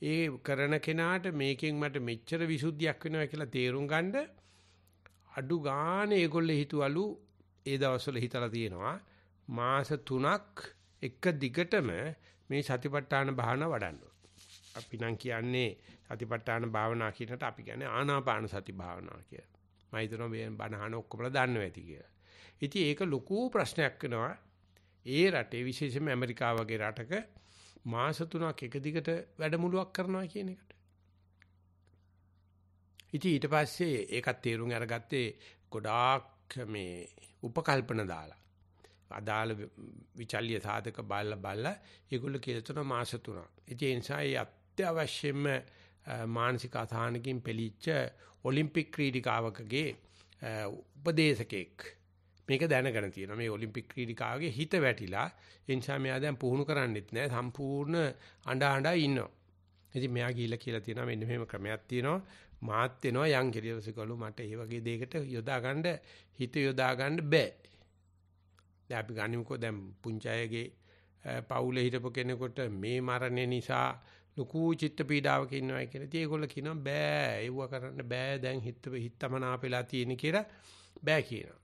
ඒ කරන කෙනාට මේකෙන් මට මෙච්චර විසුද්ධියක් වෙනවා කියලා තේරුම් ගන්න අඩු ගානේ ඒගොල්ලෝ හිතුවලු ඒ දවස්වල හිතලා තියෙනවා මාස 3ක් එක දිගටම මේ සතිපට්ඨාන භාවනාව වඩන්න. අපි නම් කියන්නේ සතිපට්ඨාන භාවනා කියනට අපි කියන්නේ ආනාපාන සති භාවනාව කියලා. මම හිතනවා මේ බණහන ඔක්කොමලා දන්නවා ඇති කියලා. ඉතින් ඒක ලොකු ප්‍රශ්නයක් වෙනවා. ඒ රටේ විශේෂයෙන්ම ඇමරිකාව වගේ රටක මාස 3ක් එක දිගට වැඩමුළුවක් කරනවා කියන එකට. ඉතින් ඊට පස්සේ ඒකත් තේරුම් අරගත්තේ ගොඩාක් මේ උපකල්පන දාලා. අදාළ විචල්්‍ය සාධක බලලා ඒගොල්ලෝ කියලා තුන මාස 3ක්. ඉතින් ඒ නිසා ඒ අත්‍යවශ්‍යම මානසික අසහනකින් පෙළීච්ච ඔලිම්පික් ක්‍රීඩිකාවකගේ උපදේශකෙක් මේක දැනගෙන තියෙනවා. මේ ඔලිම්පික් ක්‍රීඩිකාවගේ හිත වැටිලා ඒ නිසා මෙයා දැන් පුහුණු කරන්නෙත් නෑ සම්පූර්ණ අඬා ඉන්නවා. ඉතින් මෙයා ගිහිල්ලා කියලා තියෙනවා මෙන්න මෙහෙම ක්‍රමයක් තියෙනවා. මාත් වෙනවා යන් කෙලියරසිකලු මට ඒ වගේ දෙයකට යොදා ගන්න හිත යොදා ගන්න බෑ. දැන් අපි ගනිමුකෝ දැන් පුංචායගේ පවුලේ හිටපු කෙනෙකුට මේ මරණය නිසා ලොකු චිත්ත පීඩාවක ඉන්නවා කියලා. ඉතින් ඒගොල්ලෝ කියනවා බෑ ඒව කරන්න බෑ දැන් හිතමනාපෙලා තියෙන කියලා බෑ කියනවා.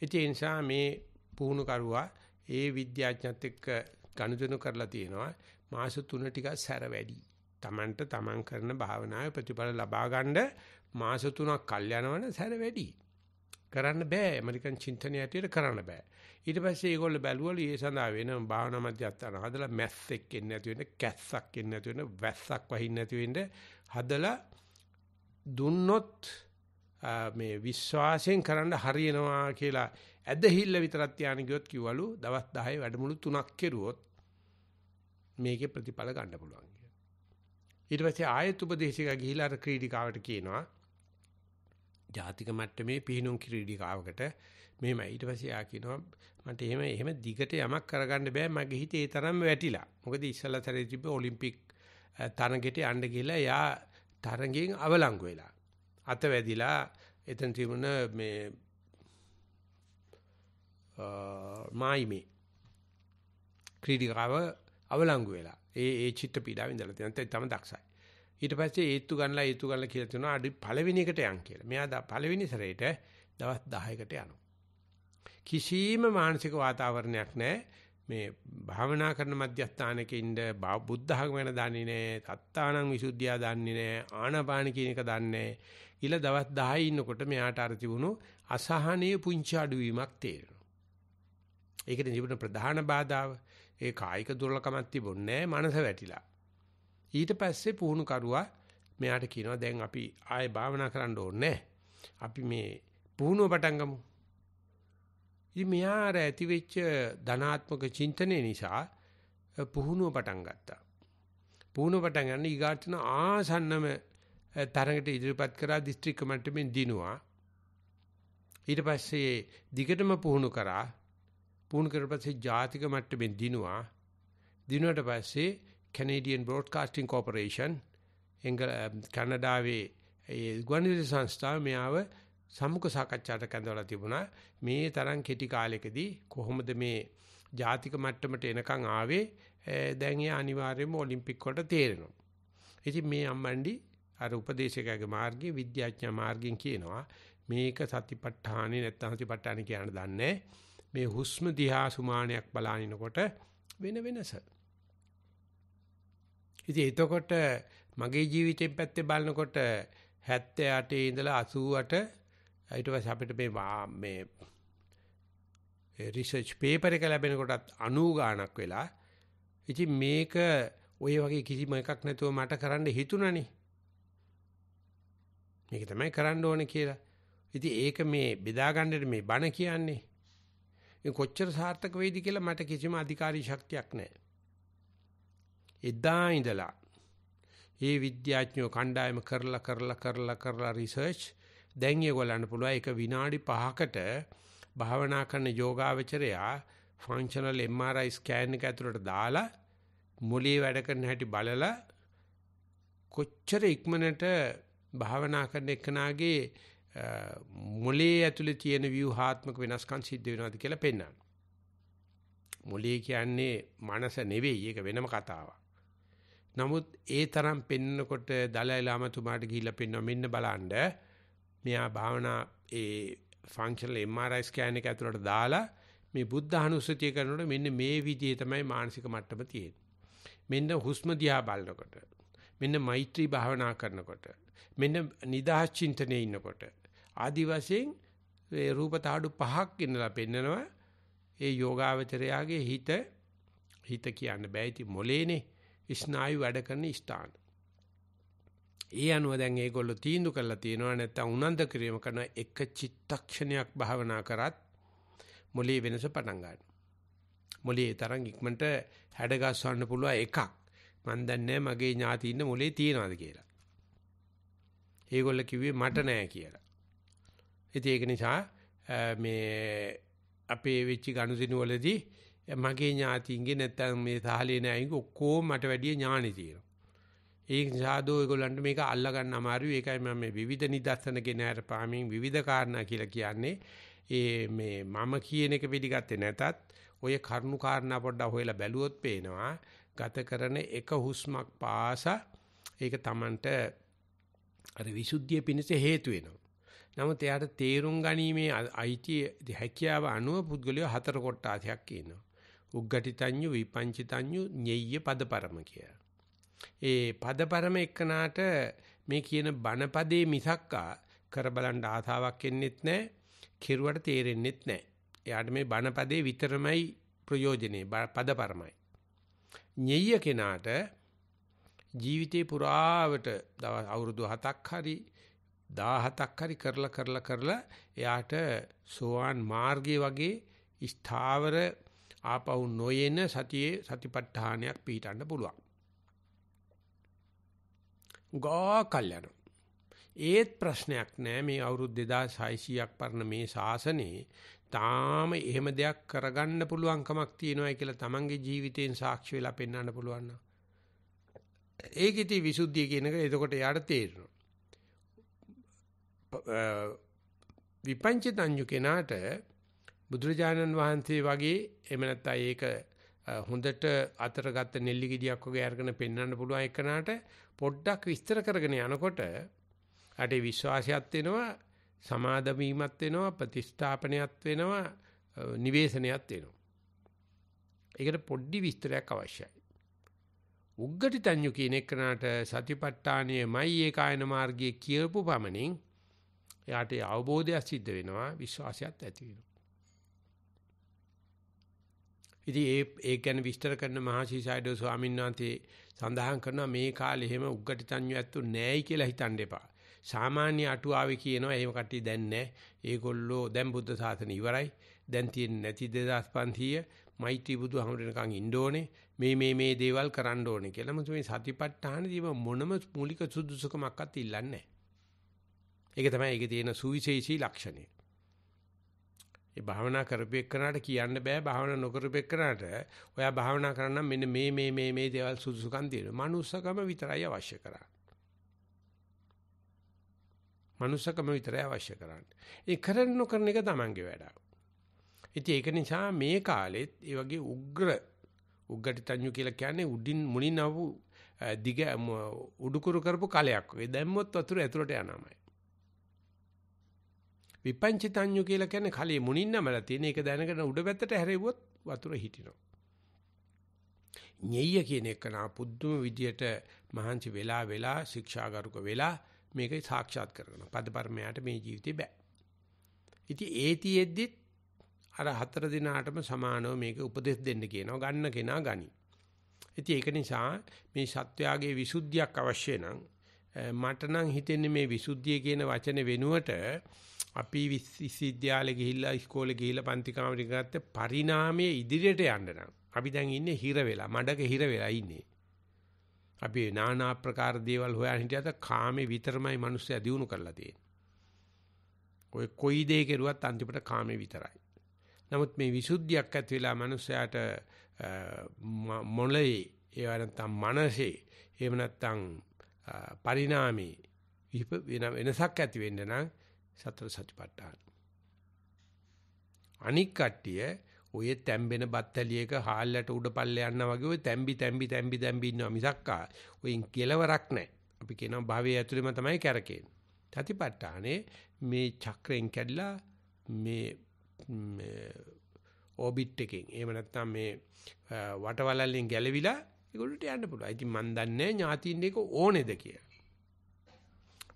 ඉතින් ඒ නිසා මේ පුහුණු කරුවා ඒ විද්‍යාඥයත් එක්ක ගනුදෙනු කරලා තියෙනවා මාස 3 ටිකක් සැර වැඩි. තමන්ට තමන් කරන භාවනාවේ ප්‍රතිඵල ලබා ගන්න මාස 3ක් කල් යනවනේ සැර වැඩි. කරන්න බෑ ඇමරිකන් චින්තනය ඇටියට කරන්න බෑ. ඊට පස්සේ ඒගොල්ලෝ බැලුවලු ඒ සඳහා වෙන භාවනා මධ්‍යස්ථාන හදලා මැස්සෙක් එන්නේ නැති වෙන්න, කැස්සක් එන්නේ නැති වෙන්න, වැස්සක් වහින්න නැති වෙන්න හදලා දුන්නොත් මේ විශ්වාසයෙන් කරන්න හරියනවා කියලා ඇදහිල්ල විතරක් තියාන ගියොත් කිව්වලු දවස් 10 වැඩමුළු 3ක් කෙරුවොත් මේකේ ප්‍රතිඵල ගන්න පුළුවන් කියලා. ඊට පස්සේ ආයෙත් උපදේශික ගිහිලා අර ක්‍රීඩිකාවට කියනවා ජාතික මට්ටමේ පිහිනුම් ක්‍රීඩිකාවකට මෙහෙමයි. ඊට පස්සේ ආ කියනවා මට එහෙම දිගට යමක් කරගන්න බෑ මගේ හිතේ ඒ තරම්ම වැටිලා. මොකද ඉස්සලා තරේ තිබ්බ ඔලිම්පික් තරඟෙට යන්න ගිහලා යා තරඟෙන් අවලංගු වෙලා. අත වැදිලා එතන තිබුණ මේ මායිමේ ක්‍රීඩිකාව අවලංගු වෙලා. ඒ චිත්ත පීඩාවෙන් ඉඳලා තියෙනවා. තම දක්ෂයි. ඊට පස්සේ ඒත්තු ගන්නලා කියලා තියෙනවා අඩි පළවෙනි එකට යන් කියලා. මෙයා පළවෙනි සැරේට දවස් 10කට යනවා. කිසිම මානසික වාතාවරණයක් නැහැ. මේ භාවනා කරන මධ්‍යස්ථානක ඉන්න බුද්ධ ධර්ම ගැන දන්නේ නැහැ. තත්තානං විසුද්ධිය දන්නේ නැහැ. ආනාපාන කියන එක දන්නේ නැහැ. ඊළ දවස් 10 ඉන්නකොට මෙයාට අර තිබුණු අසහනීය පුංචි අඩුවීමක් තේරෙනවා. ඒකට තිබුණ ප්‍රධාන බාධාව ඒ කායික දුර්ලකමක් තිබුණේ නැහැ. මනස වැටිලා. ඊට පස්සේ පුහුණු කරුවා මෙයාට කියනවා දැන් අපි ආයෙ භාවනා කරන්න ඕනේ අපි මේ පුහුණුව පටන් ගමු. ඉතින් මෙයාට ඇතිවෙච්ච ධනාත්මක චින්තනය නිසා පුහුණුව පටන් ගත්තා. පුහුණුව පටන් ගන්න ඊගාටන ආසන්නම තරඟට ඉදිරිපත් කරා දිස්ත්‍රික්ක මට්ටමින් දිනුවා. ඊට පස්සේ දිගටම පුහුණු කරා. පුහුණු කරලා පස්සේ ජාතික මට්ටමින් දිනුවා. දිනුවට පස්සේ Canadian Broadcasting Corporation කැනඩාවේ ඒ ගුවන්විදුලි සංස්ථාව මෙයාව සමුක සාකච්ඡාට කැඳවලා තිබුණා. මේ තරම් කෙටි කාලෙකදී කොහොමද මේ ජාතික මට්ටමට එනකන් ආවේ? දැන් ඒ අනිවාර්යයෙන්ම ඔලිම්පික් වලට තේරෙනවා. ඉතින් මේ අම්මන්ඩි අර උපදේශකයාගේ මාර්ගයේ විද්‍යාඥ මාර්ගයෙන් කියනවා මේක සතිපට්ඨානෙ නැත්නම් සතිපට්ඨානෙ කියන දන්නේ මේ හුස්ම දිහා සුමානයක් බලනකොට වෙන වෙනස. ඉතින් එතකොට මගේ ජීවිතයෙන් පැත්තේ බලනකොට 78 ඉඳලා 88 ඊට පස්සේ අපිට මේ රිසර්ච් පේපර් එක ලැබෙනකොටත් 90 ගාණක් වෙලා. ඉතින් මේක ඔය වගේ කිසිම එකක් නැතුව මට කරන්න හිතුණනේ. මේක තමයි කරන්න ඕනේ කියලා. ඉතින් ඒක මේ බෙදා ගන්නට මේ බණ කියන්නේ. ඒ කොච්චර සාර්ථක වෙයිද කියලා මට කිසිම අධිකාරී ශක්තියක් නැහැ. එදා ඉඳලා මේ විද්‍යාඥයෝ කණ්ඩායම කරලා රිසර්ච් දැන් ඒගොල්ලන්ට පුළුවන් ඒක විනාඩි 5කට භාවනා කරන යෝගාවචරයා ෆන්ක්ෂනල් MRI ස්කෑන් එක ඇතුළට දාලා මොළේ වැඩ කරන හැටි බලලා කොච්චර ඉක්මනට භාවනා කරන එකනාගේ මොළේ ඇතුලේ තියෙන ව්‍යුහාත්මක වෙනස්කම් සිද්ධ වෙනවාද කියලා පෙන්වනවා. මොළේ කියන්නේ මනස නෙවෙයි, ඒක වෙනම කතාවක්. නමුත් ඒ තරම් පෙන්නකොට දලයි ලාමතුමාට ගිහිල්ලා පෙන්වනවා මෙන්න බලන්න මෙයා භාවනා ඒ ෆන්ක්ෂනල් MRI ස්කෑන් එක ඇතුළට දාලා මේ බුද්ධ අනුස්සතිය කරනකොට මෙන්න මේ විදිහේ තමයි මානසික මට්ටම තියෙන්නේ. මෙන්න හුස්ම දිහා බලනකොට, මෙන්න මෛත්‍රී භාවනා කරනකොට, මෙන්න නිදහස් චින්තනයේ ඉන්නකොට ආදි වශයෙන් ඒ රූප තාඩු 5ක් ඉන්නලා පෙන්නනවා. ඒ යෝගාවචරයාගේ හිත කියන්න බෑ. ඉතින් මොලේනේ ස්නායු වැඩ කරන ස්ථාන. ඒ අනුව දැන් ඒගොල්ලෝ තීන්දුව කරලා තියෙනවා නැත්තම් උනන්ද කිරීම කරන එක චිත්තක්ෂණයක් භාවනා කරත් මොලේ වෙනස පටන් ගන්නවා. මොලේ තරම් ඉක්මනට හැඩගස්වන්න පුළුවන් එකක්. මන් දන්නේ මගේ ඥාතියින්න මොලේ තියනවාද කියලා. ඒගොල්ලෝ කිව්වේ මට නෑ කියලා. ඉතින් ඒක නිසා මේ අපේ වෙච්ච ගනුදෙනු වලදී මගේ ඥාතියින්ගේ නැත්තම් මේ සාහලේ නෑයින්ගේ ඔක්කොම මට වැඩිය ඥානෙ තියෙනවා. ඒක නිසා දෝ ඒගොල්ලන්ට මේක අල්ලා ගන්න අමාරුයි. ඒකයි මම මේ විවිධ නිදර්ශන ගෙන හරපාමින් විවිධ කාරණා කියලා කියන්නේ. ඒ මේ මම කියන එක පිළිගත්තේ නැතත් ඔය කරුණු කාරණා පොඩ්ඩක් හොයලා බැලුවොත් පේනවා ගත කරන එක හුස්මක් පාසා ඒක Tamanට අර විසුද්ධිය පිණිස හේතු වෙනවා. නමුත් එයාට තේරුම් ගැනීමේ අයිති හැකියාව අනුව පුද්ගලයෝ 4 කොටාසයක් ඉන්නවා. උග්ගටිතඤ්ඤු, විපංචිතඤ්ඤු, ඤෙය්‍ය පදපරම කියලා. ඒ පදපරම එක්කනාට මේ කියන බණ පදේ මිසක්කා කර බලන්න ආසාවක් එන්නෙත් නැහැ, කෙරුවට තේරෙන්නෙත් නැහැ. එයාට මේ බණ පදේ විතරමයි ප්‍රයෝජනේ, පදපරමයි. ඤෙය්‍ය කෙනාට ජීවිතේ පුරාවට අවුරුදු 7ක් හරි 17ක් හරි කරලා එයාට සෝවාන් මාර්ගයේ වගේ ස්ථාවර ආපහු නොයන සතියේ සතිපට්ඨානයක් පිළිටන්න පුළුවන්. ගා කල්යන. ඒත් ප්‍රශ්නයක් නෑ මේ අවුරුදු 2600ක් පරණ මේ ශාසනේ තාම එහෙම දෙයක් කරගන්න පුළුවන් කමක් තියෙනවායි කියලා තමන්ගේ ජීවිතයෙන් සාක්ෂි වෙලා පෙන්වන්න පුළුවන් නම් ඒකිටි විසුද්ධිය කියන එක එතකොට යාට තේරෙනවා. විපංචිතඤ්ඤු කෙනාට බුදුරජාණන් වහන්සේ වගේ එහෙම නැත්නම් ඒක හොඳට අතරගත නෙල්ලි ගෙඩියක් වගේ අරගෙන පෙන්වන්න පුළුවන් එකනට පොඩ්ඩක් විස්තර කරගෙන යනකොට අට විශ්වාසයක් වෙනවා, සමාදමීමක් වෙනවා, ප්‍රතිස්ථාපනයක් වෙනවා, නිවේශනයක් වෙනවා. ඒකට පොඩ්ඩි විස්තරයක් අවශ්‍යයි. උග්ගටිතඤ්ඤු කියන එකනට සතිපට්ඨානියමයි ඒකායන මාර්ගයේ කියපු පමණින් එයාට අවබෝධයක් සිද්ධ වෙනවා, විශ්වාසයක් ඇති වෙනවා. ඉතින් ඒ ගැන විස්තර කරන මහසිසයිඩෝ ස්වාමීන් වහන්සේ සඳහන් කරනවා මේ කාලේ එහෙම උග්ගටිතඤ්ඤු ඇත්තු නැහැයි කියලා හිතන්න එපා. සාමාන්‍ය අටුවාවේ කියනවා එහෙම කට්ටිය දැන් නැහැ. ඒගොල්ලෝ දැන් බුද්ධ ශාසනය ඉවරයි. දැන් තියෙන්නේ නැති 2500 මෛත්‍රී බුදුහමරණකම් ඉන්න ඕනේ. මේ දේවල් කරන්න ඕනේ කියලා. මොකද මේ සතිපට්ඨානදී මොනම මූලික සුදුසුකමක්වත් ඉල්ලන්නේ නැහැ. ඒක තමයි ඒකේ තියෙන සුවිශේෂී ලක්ෂණය. ඒ භාවනා කරපෙන්නට කියන්න බෑ භාවනා නොකරපෙන්නට ඔයා භාවනා කරන්න මෙන්න මේ දේවල් සුදුසුකම් තියෙනවා. මනුස්සකම විතරයි අවශ්‍ය කරන්නේ. මනුස්සකම විතරයි අවශ්‍ය කරන්නේ. ඒ කරන්න නොකරන එක තමන්ගේ වැඩක්. ඉතින් ඒක නිසා මේ කාලෙත් ඒ වගේ උග්ගටිතඤ්ඤු කියලා කියන්නේ උඩින් මුලින් ආපු දිග උඩුකුරු කරපු කලයක් වගේ. දැම්මොත් වතුර ඇතුළට යනවාමයි. විපංචිතඤ්ඤු කියලා කියන්නේ කලයේ මුණින් නමලා තියෙන එක දැනගෙන උඩ පැත්තට හැරෙව්වොත් වතුර හිටිනවා. ඤෙయ్య කියන එක නා පුදුම විදියට මහන්සි වෙලා ශික්ෂාගරුක වෙලා මේක සාක්ෂාත් කරගන්න. පදපරමයට මේ ජීවිතේ බෑ. ඉතින් ඒතියෙද්දි අර 4 දිනාටම සමානව මේක උපදෙස් දෙන්න කියනවා. ගන්න කෙනා ගනි. ඉතින් ඒක නිසා මේ සත්‍යාගයේ විසුද්ධියක් අවශ්‍ය නම් මට නම් හිතෙන්නේ මේ විසුද්ධිය කියන වචනේ වෙනුවට අපි විශ්වවිද්‍යාලේ ගිහිල්ලා ඉස්කෝලේ ගිහිල්ලා පන්ති කාමරේ ගත්ත පරිණාමයේ ඉදිරියට යන්න නම් අපි දැන් ඉන්නේ හිර වෙලා මඩක හිර වෙලා ඉන්නේ. අපි নানা ආකාර දේවල් හොයන් හිටියද කාමේ විතරමයි මිනිස්සු දියුණු කරලා තියෙන්නේ. ඔය කොයි දෙයක කරුවත් අන්තිමට කාමේ විතරයි. නමුත් මේ විසුද්ධියක් ඇති වෙලා මිනිස්සයාට මොළේ ඒ නැත්තම් මනසේ එහෙම නැත්තම් පරිණාමේ වෙනසක් ඇති වෙන්න නම් සතර සතිපට්ඨාන. අනික් කට්ටිය ඔය තැම්බෙන බත්තලියක හාල්ලට උඩ පල්ලේ යනවා වගේ ඔය තැම්බි ඉන්නවා මිසක්කා ඔයින් කෙලවරක් නැහැ. අපි කියනවා භවයේ ඇතුළෙම තමයි කැරකෙන්නේ. සතිපට්ඨානේ මේ චක්‍රයෙන් කැඩලා මේ ඕබිට් එකෙන් එහෙම නැත්නම් මේ වටවලල්ලෙන් ගැලවිලා ඒගොල්ලන්ට යන්න පුළුවන්. ඉතින් මන් දන්නේ ඥාතියින් එක ඕනේද කියලා.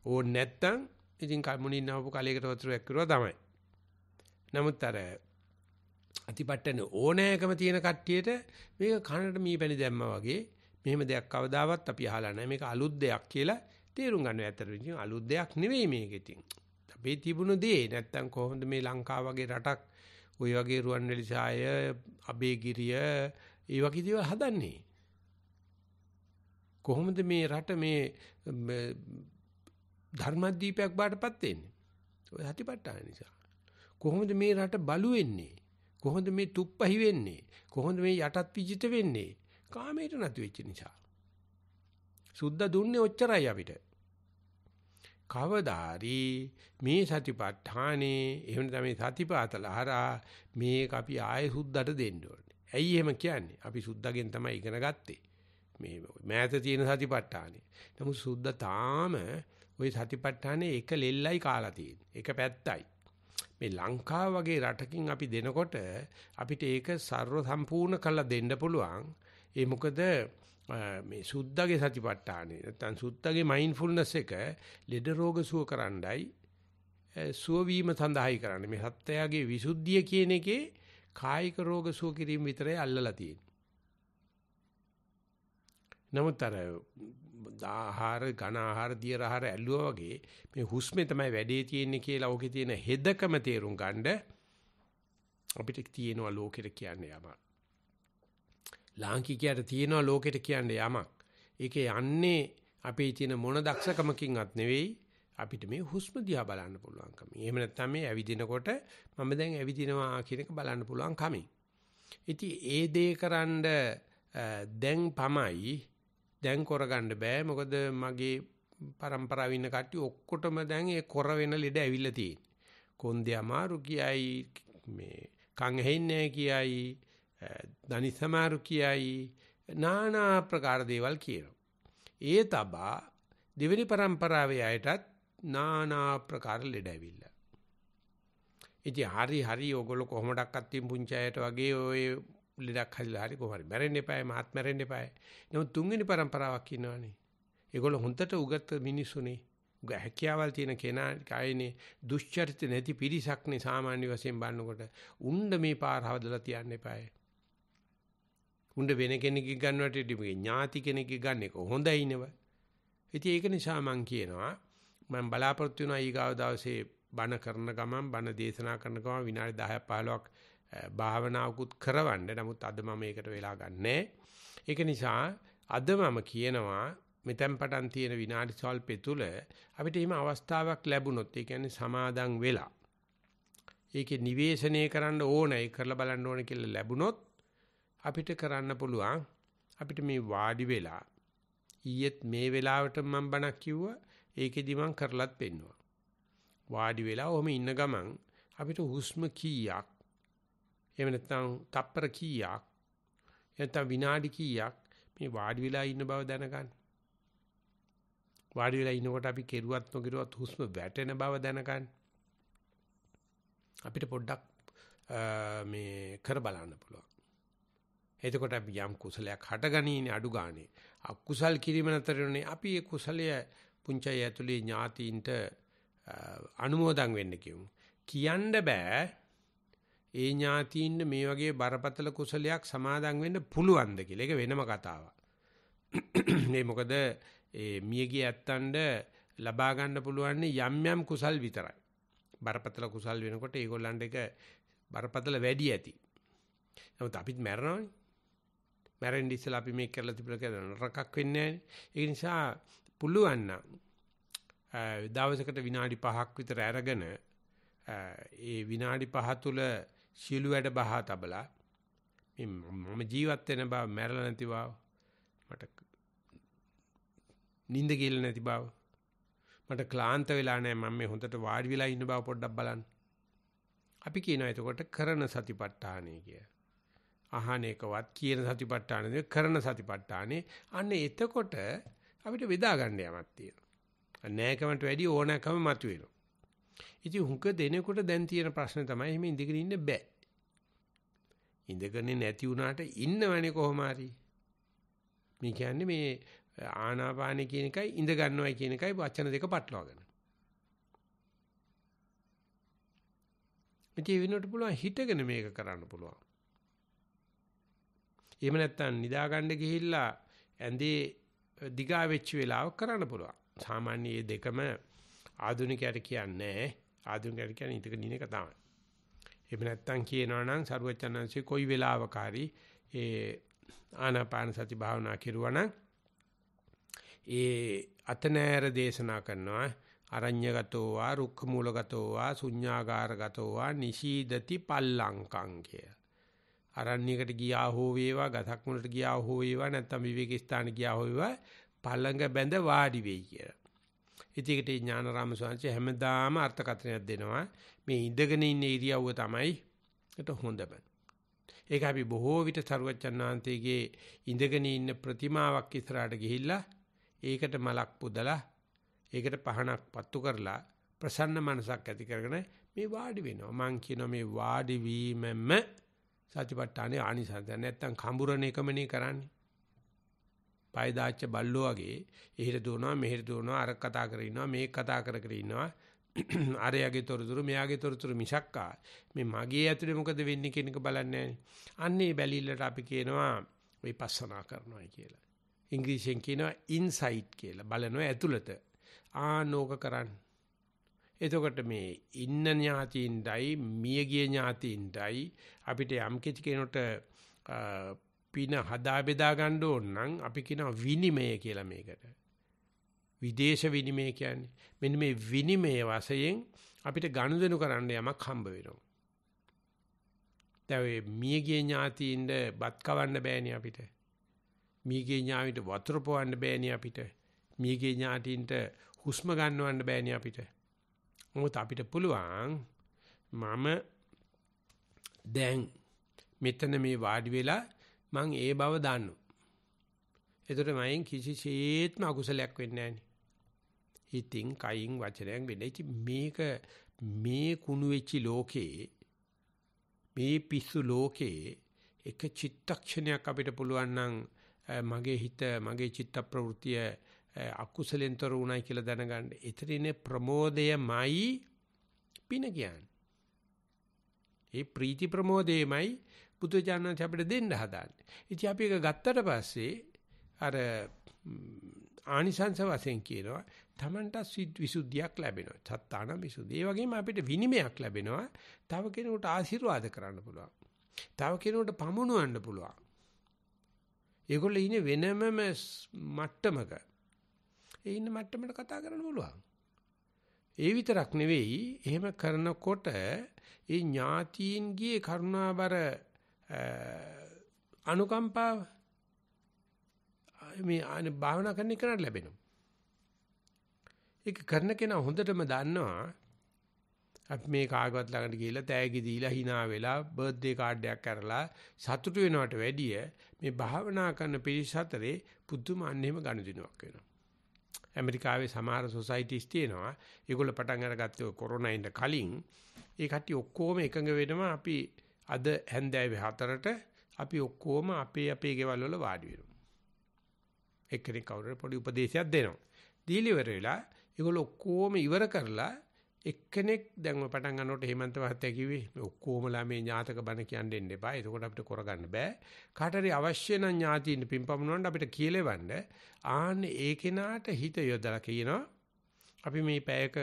ඕනේ නැත්තම් ඉතින් මුණින් ආපු කලයකට වතුරක් කරුවා තමයි. නමුත් අර අතිපට්ඨන ඕනෑකම තියෙන කට්ටියට මේක කනට මීපැණි දැම්මා වගේ මෙහෙම දෙයක් කවදාවත් අපි අහලා නැහැ. මේක අලුත් දෙයක් කියලා තේරුම් ගන්න. ඇත්තට ඉතින් අලුත් දෙයක් නෙවෙයි මේක ඉතින්. අපි තිබුණු දේ නැත්තම් කොහොමද මේ ලංකාව වගේ රටක් ওই වගේ රුවන්වැලිසෑය අබේගිරිය ඒ වගේ දේවල් හදන්නේ. කොහොමද මේ රට මේ ධර්මදීපයක් බාටපත් වෙන්නේ? ඔය හතිපට්ඨාන නිසා. කොහොමද මේ රට බලු වෙන්නේ? කොහොමද මේ තුප්පහි වෙන්නේ? කොහොමද මේ යටත් විජිත වෙන්නේ? කාමයට නැති වෙච්ච නිසා. සුද්ධ දුන්නේ ඔච්චරයි අපිට. කවදාරි මේ සතිපට්ඨානේ එහෙම නැත්නම් මේ සතිපාතලහරා මේක අපි ආයෙ සුද්ධට දෙන්න ඕනේ. ඇයි එහෙම කියන්නේ? අපි සුද්ධගෙන් තමයි ඉගෙන ගත්තේ. මේ මෑත තියෙන සතිපට්ඨානේ. නමුත් සුද්ධ තාම ওই සතිපට්ඨානේ එක ලෙල්ලයි කාලා තියෙන්නේ. එක පැත්තයි. මේ ලංකාව වගේ රටකින් අපි දෙනකොට අපිට ඒක ਸਰව සම්පූර්ණ කරලා දෙන්න පුළුවන්. ඒ මොකද මේ සුද්ධගේ සතිපට්ඨානේ නැත්නම් සුද්ධගේ මයින්ඩ්ෆුල්නස් එක ලෙඩ රෝග සුව කරන්නයි සුව වීම සඳහායි කරන්නේ. මේ සත්‍යයේ විසුද්ධිය කියන එකේ කායික රෝග සුව කිරීම විතරයි අල්ලලා තියෙන්නේ. නමුත් අර ආහාර ඝන ආහාර දියර ආහාර ඇල්ලුවා වගේ මේ හුස්මේ තමයි වැඩේ තියෙන්නේ කියලා ඕකේ තියෙන හෙදකම තේරුම් ගන්න අපිට තියෙනවා ලෝකෙට කියන්නේ යමක්. ලාංකිකයට තියෙනවා ලෝකෙට කියන්නේ යමක්. ඒකේ යන්නේ අපේ තියෙන මොන දක්ෂකමකින්වත් නෙවෙයි අපිට මේ හුස්ම දිහා බලන්න පුළුවන්කම. එහෙම නැත්නම් මේ ඇවිදිනකොට මම දැන් ඇවිදිනවා කියන එක බලන්න පුළුවන් කමින්. ඉතින් ඒ දේ කරන්න දැන් පමයි දැන් කරගන්න බෑ. මොකද මගේ પરම්පරාවේ ඉන්න කට්ටිය ඔක්කොටම දැන් ඒ කොර වෙන ලෙඩ ඇවිල්ලා තියෙන්නේ. කොන්දේ අමාරු කියයි මේ කන් ඇහෙන්නේ කියයි දනිස් අමාරු කියයි নানা ආකාර දේවල් කියනවා. ඒ තබා දෙවෙනි પરම්පරාවේ අයටත් নানা ආකාර ලෙඩ ඇවිල්ලා. ඉතින් හරි ඕගොල්ලෝ කොහොමඩක්වත් තින් පුංචි අයට වගේ ඔය ලෙඩක් හදිලා හරි කොහොමද මැරෙන්න එපායි මාත් මැරෙන්න එපායි. නමුත් තුන්වෙනි પરම්පරාවක් ඉන්නවනේ. ඒගොල්ලෝ හොන්දට උගත් මිනිස්සුනේ. උග හැකියාවල් තියෙන කෙනා කයිනේ දුෂ්චරිත නැති පිරිසක්නේ සාමාන්‍ය වශයෙන් බලනකොට උණ්ඩ මේ පාර හවදලා තියන්න එපායි. උණ්ඩ වෙන කෙනෙක්ගේ ගන්නවට මේ ඥාති කෙනෙක්ගේ ගන්න එක හොඳයි නෙව. ඉතින් ඒක නිසා මම කියනවා මම බලාපොරොත්තු වෙනවා ඊගාව දවසේ බණ කරන ගමන් බණ දේශනා කරන ගමන් විනාඩි 10ක් 15ක් භාවනාවකුත් කරවන්න. නමුත් අද මම මේකට වෙලා ගන්නෑ. ඒක නිසා අද මම කියනවා මෙතෙන් පටන් තියෙන විනාඩි සල්පේ තුල අපිට එහෙම අවස්ථාවක් ලැබුණොත් ඒ කියන්නේ සමාදන් වෙලා ඒකේ නිවේශනය කරන්න ඕනේ, කරලා බලන්න ඕනේ කියලා ලැබුණොත් අපිට කරන්න පුළුවන්. අපිට මේ වාඩි වෙලා ඊයේත් මේ වෙලාවට මම බණක් කිව්වා, ඒකෙදි මම කරලත් පෙන්නුවා. වාඩි වෙලා ඔහම ඉන්න ගමන් අපිට හුස්ම කීයක්, එහෙම නැත්නම් තප්පර කීයක්, නැත්නම් විනාඩි කීයක් මේ වාඩි වෙලා ඉන්න බව දැනගන්න. වාඩි වෙලා ඉනකොට අපි කෙරුවත් නොකරුවත් හුස්ම වැටෙන බව දැනගන්න. අපිට පොඩ්ඩක් මේ කර බලන්න පුළුවන්. එතකොට අපි යම් කුසලයක් හටගනීනේ අඩු ගානේ. අකුසල් කිරීම නතරනේ අපි ඒ කුසලය පුංචය ඇතුලේ ඥාතීන්ට අනුමෝදන් වෙන්න කියමු. කියන්න බෑ ඒ ඥාතීන්ට මේ වගේ බරපතල කුසලයක් සමාදන් වෙන්න පුළුවන්ද කියලා. ඒක වෙනම කතාවක්. මේ මොකද ඒ මියගිය ඇත්තන්ට ලබා ගන්න පුළුවන් යම් යම් කුසල් විතරයි. බරපතල කුසල් වෙනකොට ඒගොල්ලන්ට ඒක බරපතල වැඩි ඇති. නමුත් අපිත් මැරෙනවනේ. මැරෙන්න ඉස්සෙල්ලා අපි මේක කරලා තිබුණා කියලා නරකක් වෙන්නේ නැහැ. ඒ නිසා පුළුවන් නම් දවසකට විනාඩි 5ක් විතර අරගෙන ඒ විනාඩි 5 තුල සියලු වැඩ බහා තබලා මේ මම ජීවත් වෙන බව, මැරෙලා නැති බව, මට නිින්ද කියලා නැති බව, මට ක්ලාන්ත වෙලා නැහැ, මම මේ හොඳට වාඩි වෙලා ඉන්න බව පොඩ්ඩක් බලන්න. අපි කියනවා එතකොට කරන සතිපට්ඨානය කිය. අහන එකවත් කියන සතිපට්ඨාන නෙවෙයි, කරන සතිපට්ඨානේ. අන්න එතකොට අපිට බෙදා ගන්න යමක් තියෙනවා. නැකමට වැඩි ඕනකම මතුවෙනවා. ඉතින් හුඟ දෙනකොට දැන් තියෙන ප්‍රශ්නේ තමයි එහෙම ඉඳගෙන ඉන්න බෑ. ඉඳගෙන නැති වුණාට ඉන්නවනේ කොහොම හරි. මේ කියන්නේ මේ ආනාපාන කියන එකයි ඉඳ ගන්නවයි කියන එකයි වචන දෙක පටලවාගෙන. ඉතින් වෙනකොට පුළුවන් හිටගෙන මේක කරන්න පුළුවන්. එහෙම නැත්නම් නිදා ගන්න ගිහිල්ලා ඇඳේ දිගා වෙච්ච වෙලාවක කරන්න පුළුවන්. සාමාන්‍ය මේ දෙකම ආධුනිකයට කියන්නේ ආධුනිකයට කියන්නේ ඉඳගෙන ඉන්න එක තමයි. එහෙම නැත්නම් කියනවා නම් සරුවචනංශේ කොයි වෙලාවකාරී ඒ ආනාපාන සති භාවනා කරුවා නම් ඒ අතනෑර දේශනා කරනවා අරඤ්‍යගතෝ වා රුක්ඛ මූලගතෝ වා ශුඤ්ඤාගාරගතෝ වා නිශීදති පල්ලංකං කිය. අරණ්‍යයකට ගියා හෝ වේවා, ගතක් මුලට ගියා හෝ වේවා, නැත්නම් විවේක ස්ථාන ගියා හෝ වේවා, පළඟ බැඳ වාඩි වෙයි කියලා. ඉතින් ඥානරාම ස්වාමීන් හැමදාම අර්ථකථනයක් දෙනවා. මේ ඉඳගෙන ඉන්න ඉරියව්ව තමයි ඒකට හොඳම. ඒක අපි බොහෝ විට සරුවචනාන්තයේ ඉඳගෙන ඉන්න ප්‍රතිමාවක් ඉස්සරහට ගිහිල්ලා ඒකට මලක් පුදලා ඒකට පහනක් පත්තු කරලා ප්‍රසන්න මනසක් ඇති කරගෙන මේ වාඩි වෙනවා. මං කියනවා මේ වාඩි වීමම සතිපට්ඨානේ ආනිසංස. නැත්තම් කඹුරණ එකමනේ කරන්නේ. පය දාච්ච බල්ලෝ වගේ එහෙට දුවනවා මෙහෙට දුවනවා, අර කතා කර ඉන්නවා මේක කතා කර ඉන්නවා. අරයාගේ තොරතුරු මෙයාගේ තොරතුරු මිසක්කා මේ මගේ ඇතුලේ මොකද වෙන්නේ කියන එක බලන්නේ නැහැ. අන්නේ බැලිල්ලට අපි කියනවා විපස්සනා කරනවා කියලා. ඉංග්‍රීසියෙන් කියනවා ඉන්සයිට් කියලා. බලනවා ඇතුළත. ආනෝක කරන්න. එතකොට මේ ඉන්න ඥාතියින්ටයි මියගිය ඥාතියින්ටයි අපිට යම් කිසි කෙනෙකුට පින හදා බෙදා ගන්න ඕන නම් අපි කියනවා විනිමය කියලා මේකට. විදේශ විනිමය කියන්නේ මෙන්න මේ විනිමය වශයෙන් අපිට ගනුදෙනු කරන්න යමක් හම්බ වෙනවා. දැන් මියගිය ඥාතියින්ට බත් කවන්න බෑනේ අපිට. මියගිය ඥාතියින්ට වතුර පොවන්න බෑනේ අපිට. මියගිය ඥාතියින්ට හුස්ම ගන්නවන්න බෑනේ අපිට. මොකද අපිට පුළුවන් මම දැන් මෙතන මේ වාඩි වෙලා මං ඒ බව දන්නවා. ඒතර මයෙන් කිසිසේත්ම අකුසලයක් වෙන්නේ නැහැ. හිතින් කයින් වචනයෙන් වෙන්නේ. ඉතින් මේක මේ කුණු වෙච්ච ලෝකේ මේ පිස්සු ලෝකේ එක චිත්තක්ෂණයක් අපිට පුළුවන් නම් මගේ හිත මගේ චිත්ත ප්‍රවෘත්තිය අකුසලෙන්තර උණයි කියලා දැනගන්න. එතරිනේ ප්‍රමෝදයමයි පින කියන්නේ. ඒ ප්‍රීති ප්‍රමෝදයමයි බුදුචානන් අපිට දෙන්න හදාන්නේ. ඉතින් අපි ඒක ගත්තට පස්සේ අර ආනිසංස වශයෙන් කියනවා තමන්ට විසුද්ධියක් ලැබෙනවා. සත්තාන විසුද්ධිය. ඒ වගේම අපිට විනිමයක් ලැබෙනවා. තව කෙනෙකුට ආශිර්වාද කරන්න පුළුවන්. තව කෙනෙකුට පමුණවන්න පුළුවන්. ඒගොල්ලෝ ඉන්නේ වෙනමම මට්ටමක. ඒ ඉන්න මට්ටමට කතා කරන්න පුළුවන්. ඒ විතරක් නෙවෙයි එහෙම කරනකොට ඒ ඥාතීන්ගේ කරුණාබර අනුකම්පාව මේ භාවනා කරන එකට ලැබෙනවා. ඒක කරන කෙනා හොඳටම දන්නවා අපි මේ කාගවත් ළඟට ගිහිල්ලා තෑගි දීලා hina වෙලා බර්ත්ඩේ කාඩ් එකක් කරලා සතුටු වෙනවට වැඩිය මේ භාවනා කරන පිරිස අතරේ පුදුම අන්නේම ගනුදෙනුවක් වෙනවා. ඇමරිකාවේ සමහර සොසයිටිස් තියෙනවා. ඒගොල්ලෝ පටන් අරගත්තේ කොරෝනා ඉන්න කලින් ඒ කට්ටිය ඔක්කොම එකඟ වෙනවා අපි අද හැන්දෑවේ 4ට අපි ඔක්කොම අපේ ගෙවල් වල වාඩි වෙනවා. එක්කෙනෙක් කවුරුහරි පොඩි උපදේශයක් දෙනවා. දීලි ඉවර වෙලා ඒගොල්ලෝ ඔක්කොම ඉවර කරලා එක්කෙනෙක් දැන් ඔය පටන් ගන්නකොට හේමන්ත මහත්තයා කිව්වේ මේ ඔක්කොමලා මේ ඥාතක බණ කියන්න දෙන්න එපා. එතකොට අපිට කරගන්න බෑ. කාට හරි අවශ්‍ය නම් ඥාතියින් පින්පමුණවන්න අපිට කියලෙවන්න. ආන්නේ ඒ කෙනාට හිත යොදලා කියනවා. අපි මේ පැයක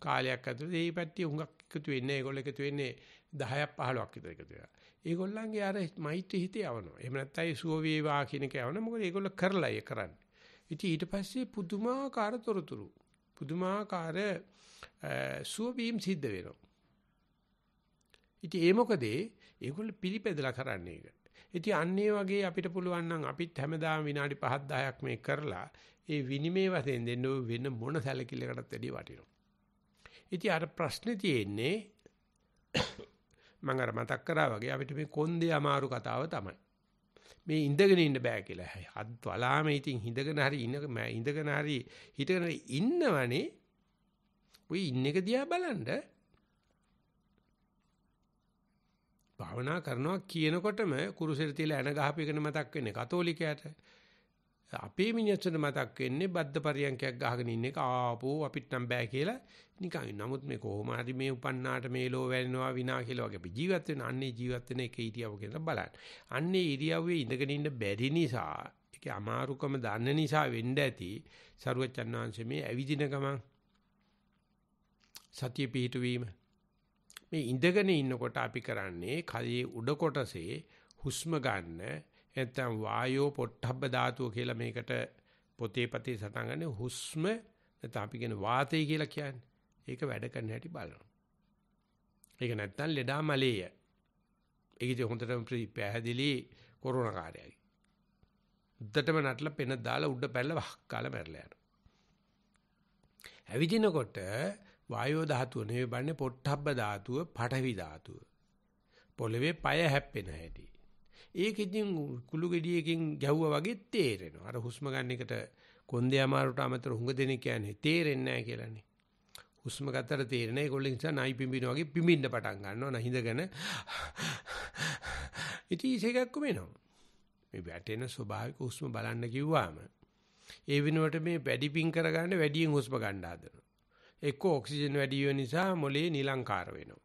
කාලයක් ඇතුළත මේ පැත්තේ හුඟක් එකතු වෙන්නේ. ඒගොල්ලෝ එකතු වෙන්නේ 10ක් 15ක් විතර එකතු වෙනවා. ඒගොල්ලන්ගේ අර මෛත්‍රී හිතේ යවනවා. එහෙම නැත්නම් ඒ සුව වේවා කියන එක යවනවා. මොකද ඒගොල්ලෝ කරලා ඒ කරන්නේ. ඉතින් ඊට පස්සේ පුදුමාකාර තොරතුරු පුදුමාකාර සුව වීම සිද්ධ වෙනවා. ඉතින් ඒ මොකද ඒගොල්ලෝ පිළිපැදලා කරන්නේ ඒක. ඉතින් අන්නේ වගේ අපිට පුළුවන් නම් අපිත් හැමදාම විනාඩි 5ක් 10ක් මේ කරලා ඒ විනිමේ වශයෙන් දෙන්න වෙන මොන සැලකිල්ලකටත් වැඩි වටිනවා. ඉතින් අර ප්‍රශ්නේ තියෙන්නේ මම අර මතක් කරා වගේ අපිට මේ කොන්දේ අමාරු කතාව තමයි. මේ ඉඳගෙන ඉන්න බෑ කියලා. අත් වලාම ඉතින් ඉඳගෙන හරි හිටගෙන ඉන්නවනේ. ඔය ඉන්න එක දිහා බලන්න. භාවනා කරනවා කියනකොටම කුරුසෙට තියලා එන ගහපු එකනේ මතක් වෙන්නේ කතෝලිකයාට. අපේ මිනිස්සුන්ට මතක් වෙන්නේ බද්ද පරියන්කයක් ගහගෙන ඉන්න එක ආපෝ අපිට නම් බෑ කියලා නිකන්. නමුත් මේ කොහොම හරි මේ උපන්නාට මේ ලෝ වැවෙනවා විනා කියලා වගේ අපි ජීවත් වෙන අන්නේ ජීවත් වෙන එක ඉරියව්ව කියලා බලන්න. අන්නේ ඉරියව්වේ ඉඳගෙන ඉන්න බැරි නිසා ඒකේ අමාරුකම දන්න නිසා වෙන්න ඇති සරුවචන් වහන්සේ මේ ඇවිදින ගමන් සතිය පිහිටුවීම මේ ඉඳගෙන ඉන්නකොට අපි කරන්නේ කයේ උඩ කොටසේ හුස්ම ගන්න නැත්නම් වායෝ පොට්ටබ්බ ධාතුව කියලා මේකට පොතේ පතේ සටහන් ගන්න හුස්ම නැත්නම් අපි කියන වාතය කියලා කියන්නේ. ඒක වැඩ කරන හැටි බලනවා. ඒක නැත්නම් ලෙඩා මලේය. ඒක ඉතින් හොඳටම පැහැදිලි කොරෝනා කාර්යයයි. උද්දටම නටලා පෙන දාලා උඩ පැනලා වහක් කාලා මැරලා යනවා. ඇවිදිනකොට වායෝ ධාතුව නෙවෙයි බලන්නේ පොට්ටබ්බ ධාතුව, පඨවි ධාතුව. පොළවේ පය හැප්පෙන හැටි. ඒක ඉතින් කුළු ගෙඩියකින් ගැහුවා වගේ තේරෙනවා. අර හුස්ම ගන්න එකට කොන්දේ අමාරුට අමතර හුඟ දෙනෙක් කියන්නේ තේරෙන්නේ නැහැ කියලානේ. හුස්ම ගත්තට තේරෙන්නේ ඒගොල්ලෝ නිසා නයි පිඹින වගේ පිඹින්න පටන් ගන්නවා. නැහිඳගෙන ඉතින් ඒකක්ම එනවා. මේ වැටෙන ස්වභාවික හුස්ම බලන්න කිව්වාම ඒ වෙනුවට මේ වැඩි පිං කරගන්න වැඩියෙන් හුස්ම ගන්න හදනවා. එක්ක ඔක්සිජන් වැඩි වෙන නිසා මොලේ නිලංකාර වෙනවා.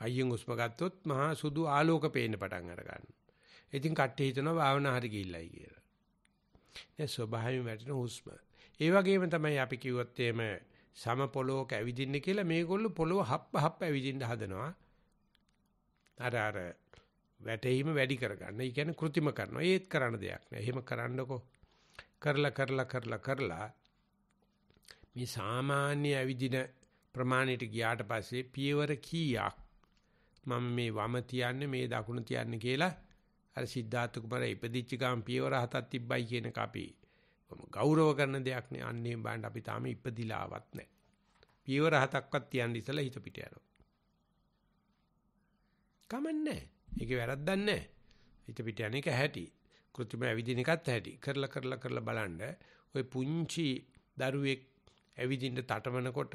අයියෙන් හුස්ම ගත්තොත් මහා සුදු ආලෝක පේන්න පටන් අර ගන්නවා. ඉතින් කට්ටිය හිතනවා භාවනා හරි ගිහිල්ලයි කියලා. ඒ ස්වභාවයෙන් වැටෙන හුස්ම. ඒ වගේම තමයි අපි කිව්වොත් එහෙම සම පොළොවක ඇවිදින්න කියලා මේගොල්ලෝ පොළොව හප්ප ඇවිදින්න හදනවා. අර වැටීම වැඩි කරගන්න. ඒ කියන්නේ કૃතිම කරනවා. ඒත් කරන්න දෙයක් නෑ. එහෙම කරන්නකො. කරලා මේ සාමාන්‍ය ඇවිදින ප්‍රමාණයට ගියාට පස්සේ පියවර කීයක් මම මේ වම තියන්නේ මේ දකුණ තියන්නේ කියලා අර සිද්ධාර්ථ කුමාරයා ඉපදිච්ච ගාම පියවර 7ක් තිබ්බයි කියන එක අපි ගෞරව කරන දෙයක් නේ. අන්නේ බණ්ඩ අපි තාම ඉපදිලාවත් නැහැ. පියවර 7ක්වත් තියන්න ඉතලා හිත පිට යනවා. කමන්නේ. ඒකේ වැරද්දක් නැහැ. හිත පිට යන එක ඇහැටි. කෘත්‍රිම ඇවිදින එකත් ඇහැටි. කරලා බලන්න ওই පුංචි දරුවෙක් ඇවිදින්න තටමනකොට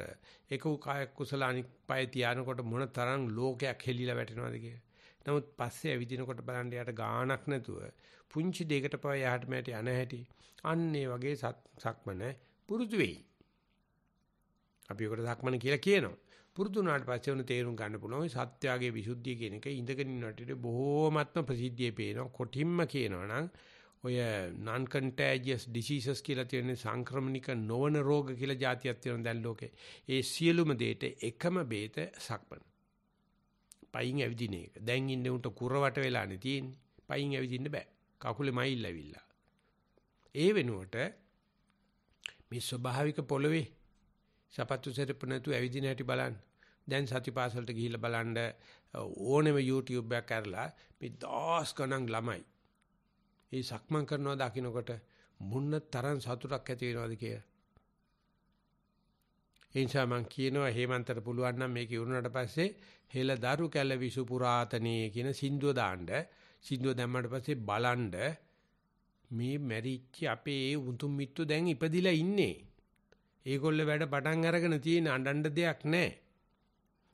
එක කායක් කුසල අනික් පය තියානකොට මොන තරම් ලෝකයක් හෙලිලා වැටෙනවද කියලා. නමුත් පස්සේ ඇවිදිනකොට බලන්න යට ගාණක් නැතුව පුංචි දෙයකට පය යහට මෑට යන හැටි. අන්න ඒ වගේ සක්මන පුරුදු වෙයි. අපි ඒකට සක්මන කියලා කියනවා. පුරුදු වුණාට පස්සේ උන තේරුම් ගන්න පුළුවන්. ওই සත්‍යාගයේ විසුද්ධිය කියන එක ඉඳගෙන ඉන්නට බොහෝමත්ම ප්‍රසිද්ධියේ පේනවා. කොටින්ම කියනවා නම් ඔය non contagious diseases කියලා තියෙන සංක්‍රමණික නොවන රෝග කියලා જાතියක් තියෙනවා දැන් ලෝකේ. ඒ සියලුම දෙයට එකම බේත සක්මන. පයින් ඇවිදින එක. දැන් ඉන්නේ උන්ට කුරවට වෙලානේ තියෙන්නේ. පයින් ඇවිදින්න බෑ. කකුලේ මයිල් ඇවිල්ලා. ඒ වෙනුවට මේ ස්වභාවික පොළවේ සපත්තු සෙරප්පු නැතුව ඇවිදින හැටි බලන්න. දැන් සතිපාසලට ගිහිල්ලා බලන්න ඕනෙම YouTube එකක් කරලා මේ දහස් ගණන් ළමයි. මේ සක්මන් කරනවා දකින්නකොට මුන්න තරම් සතුටක් ඇති වෙනවද කියලා. ඒ නිසා මම කියනවා හේමන්තට පුළුවන් නම් මේක ඉවරනට පස්සේ හෙළ දරු කැල විසු පුරාතනේ කියන සින්දුව දාන්න. සින්දුව දැම්මට පස්සේ බලන්න මේ මැරිච්ච අපේ උතුම් මිත්තු දැන් ඉපදිලා ඉන්නේ. ඒගොල්ලෝ වැඩ පටන් අරගෙන තියෙන අඬන්න දෙයක් නැහැ.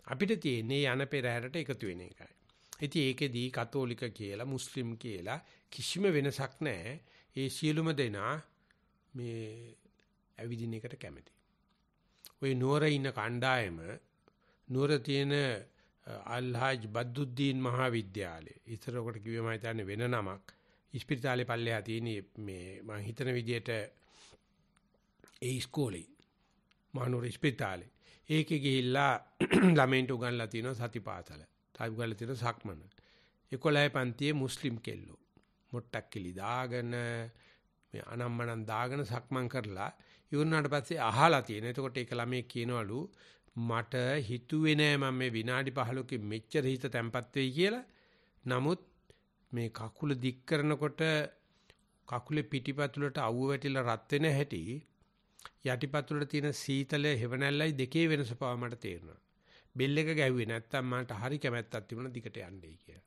අපිට තියෙන්නේ යන පෙරහැරට එකතු වෙන එකයි. ඉතින් ඒකෙදී කතෝලික කියලා මුස්ලිම් කියලා කිසිම වෙනසක් නැහැ. ඒ සියලුම දෙනා මේ ඇවිදින එකට කැමති. ওই නුවර ඉන්න කණ්ඩායම නුවර තියෙන අල්හාජ් බද්දුද්දීන් මහාවිද්‍යාලය. ඉතරකට කිව්වම හිතන්නේ වෙන නමක්. ඉස්පිරිතාලේ පල්ලෙහා තියෙන මේ මම හිතන විදිහට ඒ ඉස්කෝලේ මහනුවර ඉස්පිරිතාලේ. ඒකේ ගිහිල්ලා ළමයින්ට උගන්ලා තියෙනවා සතිපාසල. තායි උගන්ලා තියෙනවා සක්මන. 11 පන්තියේ මුස්ලිම් කෙල්ලෝ මොට්ටක් කිලි දාගෙන මේ අනම්මනම් දාගෙන සක්මන් කරලා ඉවරනාට පස්සේ අහලා තියෙන. එතකොට ඒක ළමයි කියනවලු මට හිතුවේ නෑ මම මේ විනාඩි 15කින් මෙච්චර හිත තැම්පත් වෙයි කියලා. නමුත් මේ කකුල දික් කරනකොට කකුලේ පිටිපතුලට අවුව වැටිලා රත් වෙන හැටි යටිපතුලට තියෙන සීතල හෙවණැල්ලයි දෙකේ වෙනස පාව මට තේරෙනවා. බෙල් එක ගැහුවේ නැත්තම් මට හරි කැමැත්තක් තිබුණා දිගට යන්නයි කියලා.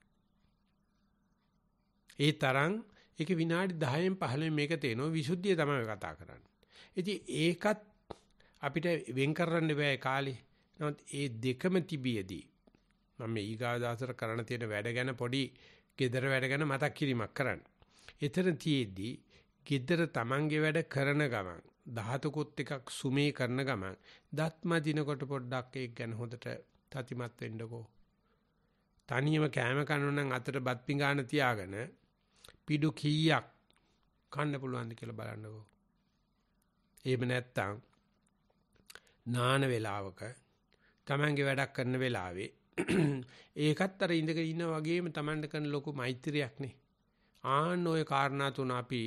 ඒ තරම් ඒක විනාඩි 10න් 15න් මේක තේනවා විසුද්ධිය තමයි කතා කරන්නේ. ඉතින් ඒකත් අපිට වෙන් කරන්න බෑ කාලේ. නමුත් ඒ දෙකම තිබියදී මම මේ ඊගාදාසර කරන්න තියෙන වැඩ ගැන පොඩි gedara වැඩ ගැන මතක් කිරීමක් කරන්න. එතන තියේදී gedara Tamange වැඩ කරන ගමන් ධාතුකුත් එකක් සුමේ කරන ගමන් දත්ම දිනකොට පොඩ්ඩක් ඒක ගැන හොඳට තතිමත් වෙන්නකෝ. තනියම කෑම කනවා නම් අතට බත් පිඟාන තියාගෙන පිඩු කීයක් කන්න පුළුවන්ද කියලා බලන්නකෝ. එහෙම නැත්තම් නාන වේලාවක Tamange වැඩක් කරන වෙලාවේ ඒකත් අර ඉඳගෙන ඉන්න වගේම Tamanට කරන ලොකු මෛත්‍රියක් නේ. ආන්න ඔය කාරණා තුන අපි